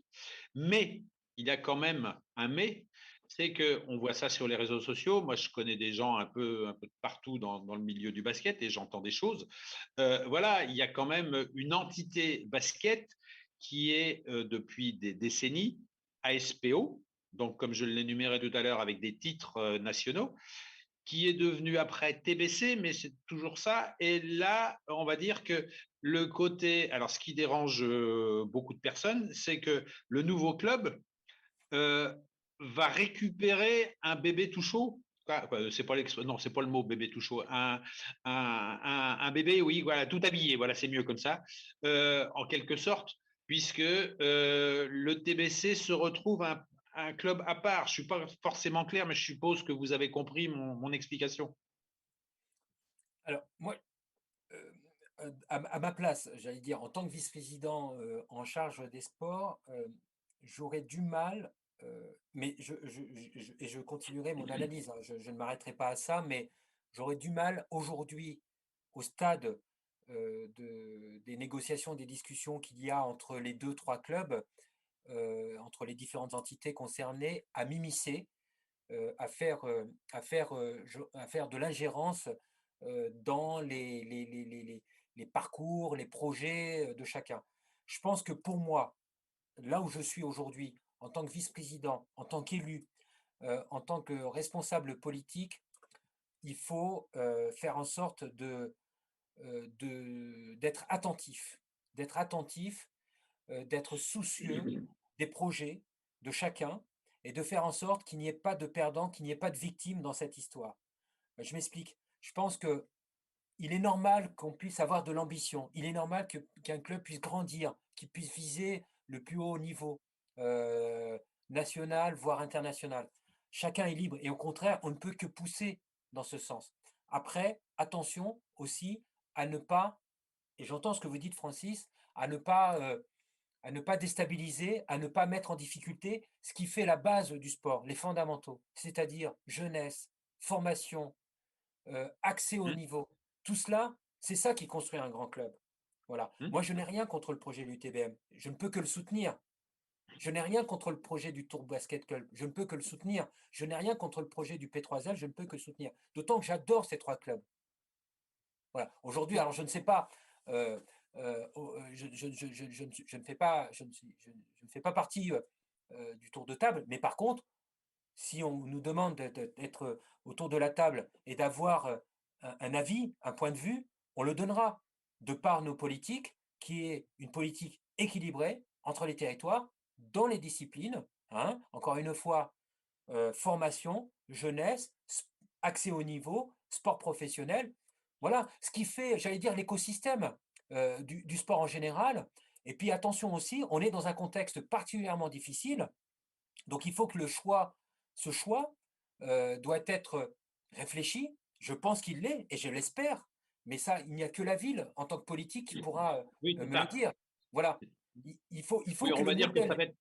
Mais il y a quand même un mais, c'est qu'on voit ça sur les réseaux sociaux. Moi, je connais des gens un peu de partout dans le milieu du basket et j'entends des choses. Voilà, il y a quand même une entité basket qui est depuis des décennies ASPO, donc comme je l'énumérais tout à l'heure avec des titres nationaux, qui est devenu après TBC, mais c'est toujours ça. Et là, on va dire que le côté, alors ce qui dérange beaucoup de personnes, c'est que le nouveau club euh, va récupérer un bébé tout chaud. C'est pas non, c'est pas le mot bébé tout chaud. Un bébé, oui, voilà, tout habillé. Voilà, c'est mieux comme ça, en quelque sorte, puisque le TBC se retrouve un club à part. Je suis pas forcément clair, mais je suppose que vous avez compris mon explication. Alors, moi, à ma place, j'allais dire, en tant que vice-président en charge des sports, j'aurais du mal, mais et je continuerai mon analyse, hein, je ne m'arrêterai pas à ça, mais j'aurais du mal aujourd'hui, au stade des négociations, des discussions qu'il y a entre les deux, trois clubs, entre les différentes entités concernées, à m'immiscer, à faire de l'ingérence dans les parcours, les projets de chacun. Je pense que pour moi, là où je suis aujourd'hui, en tant que vice-président, en tant qu'élu, en tant que responsable politique, il faut faire en sorte d'être attentif, d'être soucieux des projets de chacun et de faire en sorte qu'il n'y ait pas de perdants, qu'il n'y ait pas de victimes dans cette histoire. Je m'explique. Je pense que il est normal qu'on puisse avoir de l'ambition. Il est normal qu'un club puisse grandir, qu'il puisse viser le plus haut niveau national, voire international. Chacun est libre et au contraire, on ne peut que pousser dans ce sens. Après, attention aussi à ne pas, et j'entends ce que vous dites, Francis, à ne pas déstabiliser, à ne pas mettre en difficulté ce qui fait la base du sport, les fondamentaux, c'est-à-dire jeunesse, formation, accès au Hum, niveau. Tout cela, c'est ça qui construit un grand club. Voilà. hum. Moi, je n'ai rien contre le projet de l'UTBM. Je ne peux que le soutenir. Je n'ai rien contre le projet du Tour Basket Club. Je ne peux que le soutenir. Je n'ai rien contre le projet du P3L. Je ne peux que le soutenir. D'autant que j'adore ces trois clubs. Voilà. Aujourd'hui, alors je ne sais pas, je ne fais pas, je ne fais pas partie du tour de table, mais par contre, si on nous demande d'être autour de la table et d'avoir un avis, un point de vue, on le donnera de par nos politiques, qui est une politique équilibrée entre les territoires, dans les disciplines, hein. Encore une fois, formation, jeunesse, accès au niveau, sport professionnel. Voilà ce qui fait, j'allais dire, l'écosystème du sport en général. Et puis attention aussi, on est dans un contexte particulièrement difficile, donc il faut que ce choix doit être réfléchi. Je pense qu'il l'est et je l'espère, mais ça, il n'y a que la ville en tant que politique qui pourra Oui, c'est me le ça. dire. Voilà, il Oui, faut que on le va dire que modèle.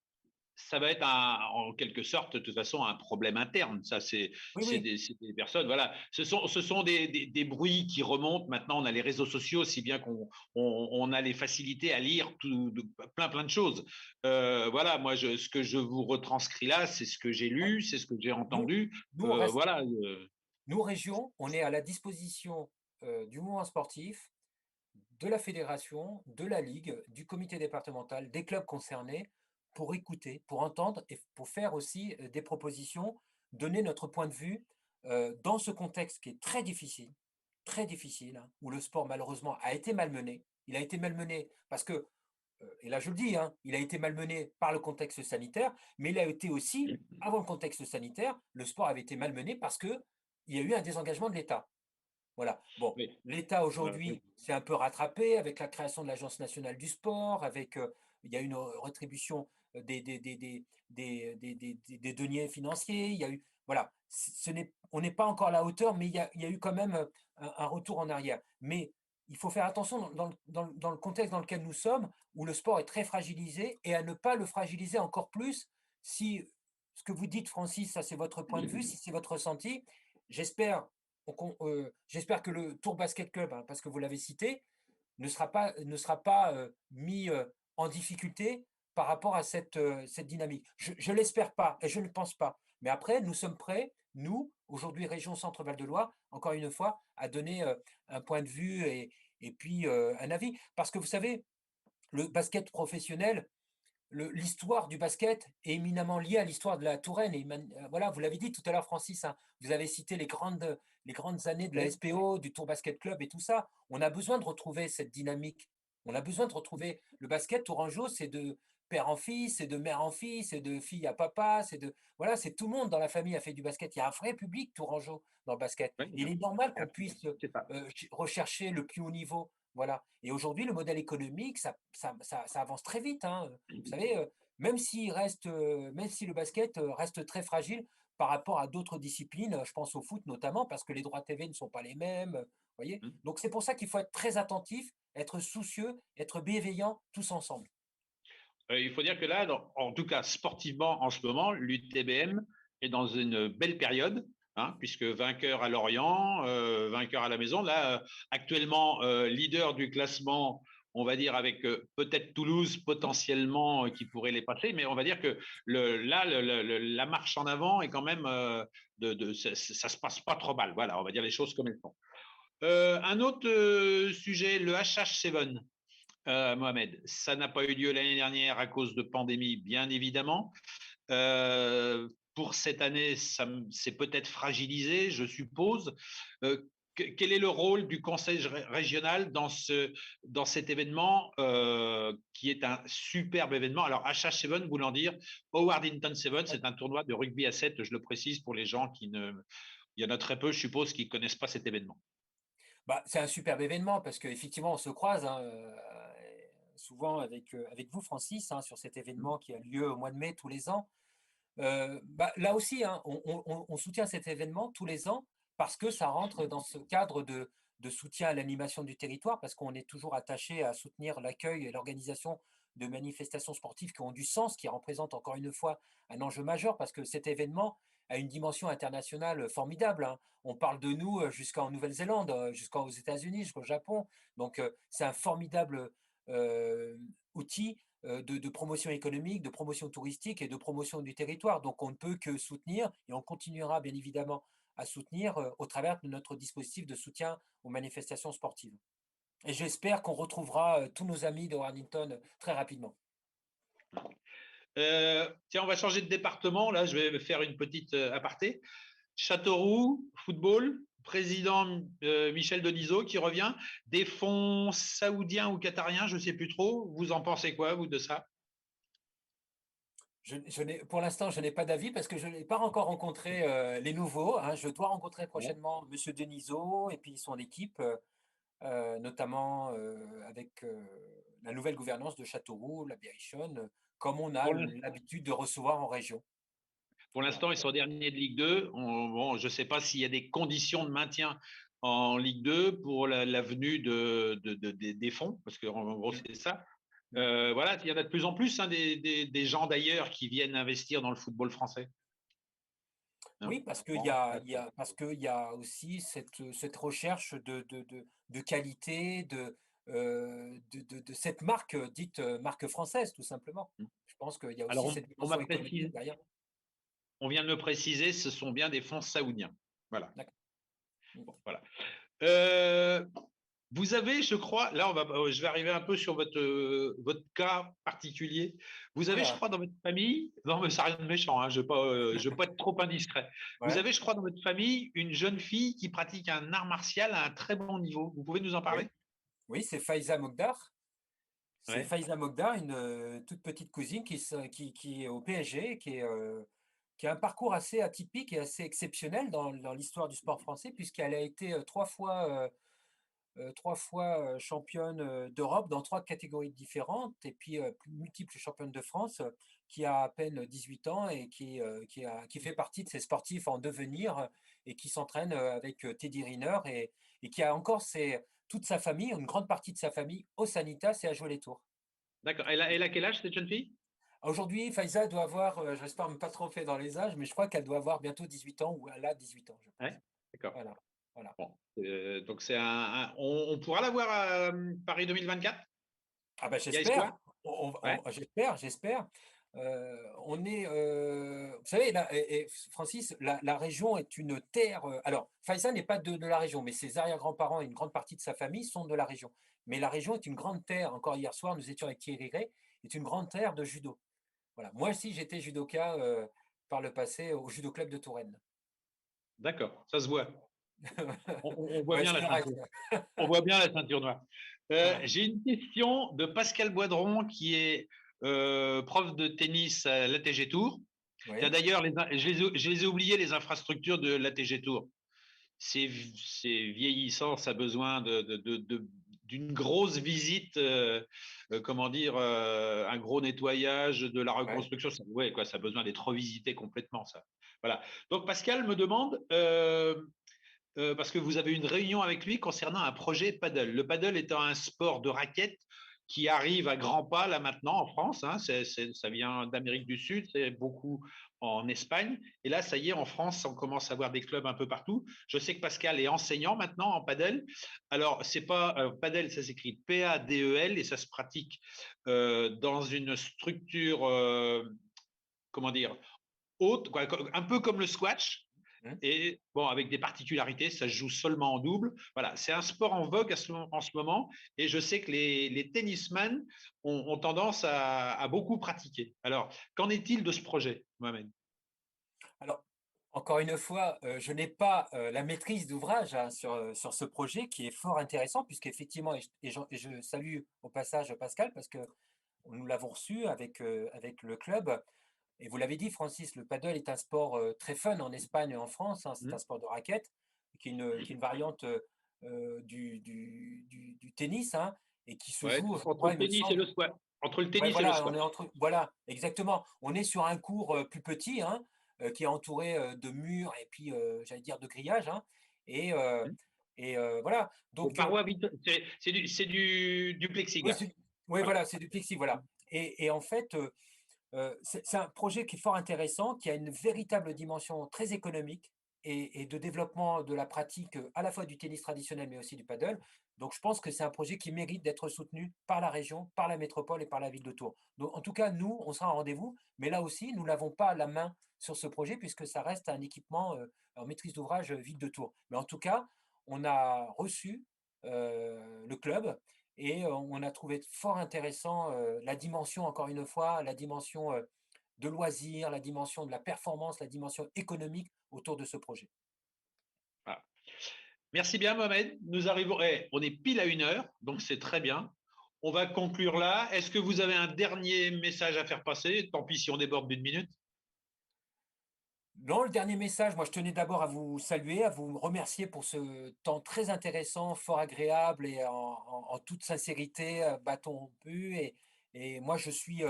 ça va être en quelque sorte, de toute façon, un problème interne. Ça, Oui, oui, c'est des personnes. Voilà, ce sont des bruits qui remontent. Maintenant, on a les réseaux sociaux, si bien qu'on a les facilités à lire plein de choses. Voilà, moi, ce que je vous retranscris là, c'est ce que j'ai ouais. lu, c'est ce que j'ai Nous, entendu. nous, on reste, Voilà. nous, région, on est à la disposition du mouvement sportif, de la fédération, de la ligue, du comité départemental, des clubs concernés, pour écouter, pour entendre et pour faire aussi des propositions, donner notre point de vue dans ce contexte qui est très difficile, hein, où le sport malheureusement a été malmené. Il a été malmené parce que, et là je le dis, hein, il a été malmené par le contexte sanitaire, mais il a été aussi, avant le contexte sanitaire, le sport avait été malmené parce qu'il y a eu un désengagement de l'État. Voilà. Bon, Oui, l'État oui. aujourd'hui s'est un peu rattrapé avec la création de l'Agence nationale du sport, avec il y a une rétribution des deniers financiers. Il y a eu, voilà, on n'est pas encore à la hauteur, mais il y a eu quand même un retour en arrière. Mais il faut faire attention dans le contexte dans lequel nous sommes, où le sport est très fragilisé, et à ne pas le fragiliser encore plus si ce que vous dites, Francis, ça c'est votre point de vue, si c'est votre ressenti. J'espère j'espère que le Tour Basket Club, hein, parce que vous l'avez cité, ne sera pas mis en difficulté par rapport à cette dynamique. Je ne l'espère pas et je ne pense pas. Mais après, nous sommes prêts, nous, aujourd'hui, région Centre-Val de Loire, encore une fois, à donner un point de vue et puis un avis. Parce que vous savez, le basket professionnel, l'histoire du basket est éminemment liée à l'histoire de la Touraine. Et voilà, vous l'avez dit tout à l'heure, Francis, hein, vous avez cité les grandes années de la Oui. SPO, du Tour Basket Club et tout ça. On a besoin de retrouver cette dynamique. On a besoin de retrouver le basket tourangeau, c'est de père en fils, c'est de mère en fille, c'est de fille à papa, voilà, c'est tout le monde dans la famille a fait du basket. Il y a un vrai public tourangeau dans le basket. Oui, Et il est normal qu'on absolument. puisse C'est ça. rechercher le plus haut niveau. Voilà. Et aujourd'hui, le modèle économique, ça avance très vite, hein. Vous savez, même si le basket reste très fragile par rapport à d'autres disciplines, je pense au foot notamment, parce que les droits TV ne sont pas les mêmes, voyez. Donc c'est pour ça qu'il faut être très attentif, être soucieux, être bienveillant tous ensemble. Il faut dire que là, en tout cas sportivement en ce moment, l'UTBM est dans une belle période, hein, puisque vainqueur à Lorient, vainqueur à la maison. Là, actuellement, leader du classement, on va dire avec peut-être Toulouse potentiellement qui pourrait les passer, mais on va dire que la marche en avant est quand même ça se passe pas trop mal. Voilà, on va dire les choses comme elles sont. Un autre sujet, le HH7. Mohamed, ça n'a pas eu lieu l'année dernière à cause de pandémie, bien évidemment. Pour cette année, c'est peut-être fragilisé, je suppose. Quel est le rôle du conseil régional dans cet événement qui est un superbe événement? Alors, HH7 voulant dire Howard Hinton 7, c'est un tournoi de rugby à 7, je le précise pour les gens qui ne. Il y en a très peu, je suppose, qui ne connaissent pas cet événement. Bah, c'est un superbe événement parce qu'effectivement, on se croise, hein, souvent avec vous, Francis, hein, sur cet événement qui a lieu au mois de mai tous les ans. Bah, là aussi, hein, on soutient cet événement tous les ans parce que ça rentre dans ce cadre de soutien à l'animation du territoire, parce qu'on est toujours attaché à soutenir l'accueil et l'organisation de manifestations sportives qui ont du sens, qui représentent encore une fois un enjeu majeur, parce que cet événement a une dimension internationale formidable, hein. On parle de nous jusqu'en Nouvelle-Zélande, jusqu'aux États-Unis, jusqu'au Japon. Donc c'est un formidable outil de promotion économique, de promotion touristique et de promotion du territoire. Donc on ne peut que soutenir et on continuera bien évidemment à soutenir au travers de notre dispositif de soutien aux manifestations sportives. Et j'espère qu'on retrouvera tous nos amis de Warrington très rapidement. Tiens, on va changer de département. Là, je vais faire une petite aparté. Châteauroux, football, président Michel Denisot qui revient. Des fonds saoudiens ou qatariens, je ne sais plus trop. Vous en pensez quoi, vous, de ça? Pour l'instant, je n'ai pas d'avis parce que je n'ai pas encore rencontré les nouveaux, hein. Je dois rencontrer Ouais. prochainement Monsieur Denisot et puis son équipe, notamment avec la nouvelle gouvernance de Châteauroux, la Berrichonne, comme on a Pour l'in- l'habitude de recevoir en région. pour Voilà. l'instant, ils sont derniers de Ligue 2. Bon, je ne sais pas s'il y a des conditions de maintien en Ligue 2 pour la venue des fonds, parce qu'en gros, Mm, c'est ça. mm. Voilà, il y en a de plus en plus, hein, des gens d'ailleurs qui viennent investir dans le football français. Hein. Oui, parce qu'il y Bon, a, il y a, parce qu'il y a aussi cette recherche de qualité, de cette marque dite marque française, tout simplement. Je pense qu'il y a alors, aussi cette on m'a dimension économique précisé, derrière. on vient de me préciser, ce sont bien des fonds saoudiens. Voilà. D'accord. Mm. Bon, voilà. Euh, Vous avez, je crois, là, je vais arriver un peu sur votre cas particulier. Vous avez, je Oula, crois, dans votre famille, non, mais ça n'a rien de méchant, hein, je veux pas être trop indiscret. Vous ouais, avez, je crois, dans votre famille, une jeune fille qui pratique un art martial à un très bon niveau. Vous pouvez nous en parler? oui, oui, c'est Faiza Mogdar. C'est Ouais. Faiza Mogdar, une toute petite cousine qui est au PSG, qui a un parcours assez atypique et assez exceptionnel dans l'histoire du sport français, puisqu'elle a été 3 fois championne d'Europe dans 3 catégories différentes, et puis multiple championne de France, qui a à peine 18 ans et qui fait partie de ces sportifs en devenir et qui s'entraîne avec Teddy Riner et qui a encore toute sa famille, une grande partie de sa famille au Sanitas et à Jouer-les-Tours. D'accord. Elle a quel âge, cette jeune fille? Aujourd'hui, Faiza doit avoir, j'espère ne me pas tromper dans les âges, mais je crois qu'elle doit avoir bientôt 18 ans ou elle a 18 ans, je Ouais. pense. D'accord. Voilà, voilà. Bon. Donc, on pourra la voir à Paris 2024? Ah bah Il y a espoir? j'espère, Ouais. j'espère. Vous savez, là, Francis, la région est une terre. Alors, Faisal n'est pas de la région, mais ses arrière-grands-parents et une grande partie de sa famille sont de la région. Mais la région est une grande terre. Encore hier soir, nous étions avec Thierry Gray, est une grande terre de judo. Voilà. Moi aussi, j'étais judoka par le passé au judo club de Touraine. D'accord. Ça se voit. On voit Ouais, bien c'est la correct. ceinture. On voit bien la ceinture noire. Voilà. J'ai une question de Pascal Boidron, qui est prof de tennis à l'ATG Tour. Tiens, Oui, d'ailleurs, je les ai oubliés, les infrastructures de l'ATG Tour. C'est vieillissant, ça a besoin d'une grosse visite, comment dire, un gros nettoyage, de la ouais. reconstruction. Ouais, quoi, ça a besoin d'être revisité complètement, ça. Voilà. Donc, Pascal me demande, parce que vous avez une réunion avec lui concernant un projet paddle. Le paddle étant un sport de raquette qui arrive à grands pas là maintenant en France, hein, ça vient d'Amérique du Sud, c'est beaucoup en Espagne, et là ça y est, en France on commence à avoir des clubs un peu partout. Je sais que Pascal est enseignant maintenant en paddle. Alors c'est pas paddle, ça s'écrit P-A-D-E-L et ça se pratique dans une structure, comment dire, haute, quoi, un peu comme le squash, Hmm. et bon, avec des particularités, ça se joue seulement en double. Voilà, c'est un sport en vogue en ce moment, et je sais que les tennisman ont tendance à beaucoup pratiquer. Alors, qu'en est-il de ce projet, Mohamed? Alors, encore une fois, je n'ai pas la maîtrise d'ouvrage hein, sur ce projet qui est fort intéressant, puisqu'effectivement, et je salue au passage Pascal, parce que nous l'avons reçu avec le club. Et vous l'avez dit, Francis, le paddle est un sport très fun en Espagne et en France, hein. C'est un Hmm. sport de raquette, qui est une variante du tennis, hein, et qui se Ouais, joue, je entre crois, le il me tennis et semble. le squash. Entre le Ouais, tennis et le voilà, squash. voilà, exactement. On est sur un cours plus petit, hein, qui est entouré de murs et puis, j'allais dire, de grillages, hein. Et, euh, Hmm. voilà. Aux Donc, parois c'est du oui, plexiglas. ouais, Voilà. voilà, c'est du plexi, voilà. Et en fait, c'est un projet qui est fort intéressant, qui a une véritable dimension très économique et de développement de la pratique à la fois du tennis traditionnel, mais aussi du paddle. Donc, je pense que c'est un projet qui mérite d'être soutenu par la région, par la métropole et par la ville de Tours. Donc, en tout cas, nous, on sera en rendez-vous, mais là aussi, nous n'avons pas la main sur ce projet puisque ça reste un équipement en maîtrise d'ouvrage ville de Tours. Mais en tout cas, on a reçu le club et on a trouvé fort intéressant la dimension, encore une fois, la dimension de loisirs, la dimension de la performance, la dimension économique autour de ce projet. Voilà. Merci bien, Mohamed. Nous arrivons, on est pile à 1 heure, donc c'est très bien. On va conclure là. Est-ce que vous avez un dernier message à faire passer? Tant pis si on déborde d'une minute. Non, le dernier message, moi je tenais d'abord à vous saluer, à vous remercier pour ce temps très intéressant, fort agréable et en toute sincérité, bâton rompu. Et moi je suis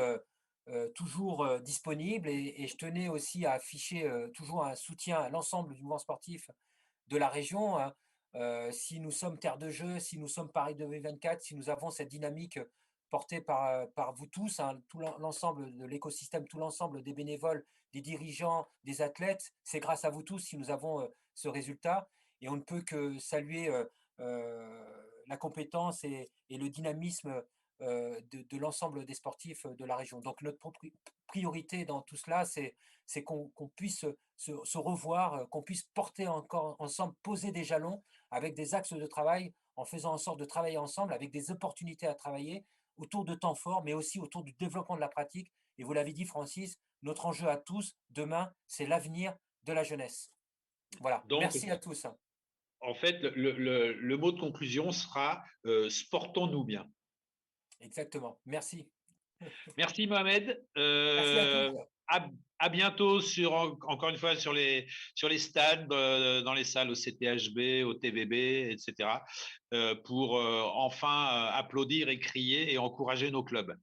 toujours disponible et je tenais aussi à afficher toujours un soutien à l'ensemble du mouvement sportif de la région, hein. Si nous sommes terre de jeu, si nous sommes Paris 2024, si nous avons cette dynamique portée par vous tous, hein, tout l'ensemble de l'écosystème, tout l'ensemble des bénévoles, des dirigeants, des athlètes, c'est grâce à vous tous si nous avons ce résultat. Et on ne peut que saluer la compétence et le dynamisme de l'ensemble des sportifs de la région. Donc notre priorité dans tout cela, c'est qu'on puisse se revoir, qu'on puisse porter encore ensemble, poser des jalons avec des axes de travail, en faisant en sorte de travailler ensemble avec des opportunités à travailler autour de temps forts, mais aussi autour du développement de la pratique. Et vous l'avez dit, Francis, notre enjeu à tous, demain, c'est l'avenir de la jeunesse. Voilà, Donc, merci à tous. en fait, le mot de conclusion sera sportons-nous bien. Exactement, merci. Merci Mohamed. Merci à tous. À, à bientôt encore une fois sur les stades, dans les salles au CTHB, au TVB, etc. Pour enfin applaudir et crier et encourager nos clubs.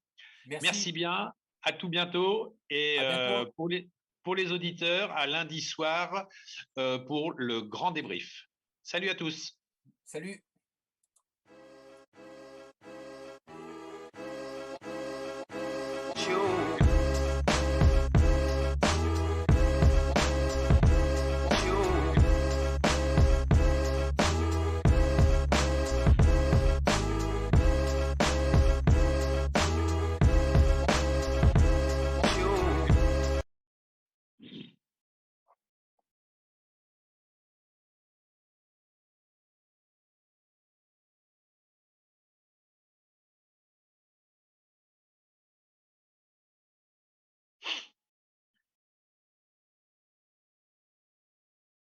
Merci Merci, bien. À tout bientôt. Et à bientôt. pour les auditeurs, à lundi soir pour le grand débrief. Salut à tous. Salut.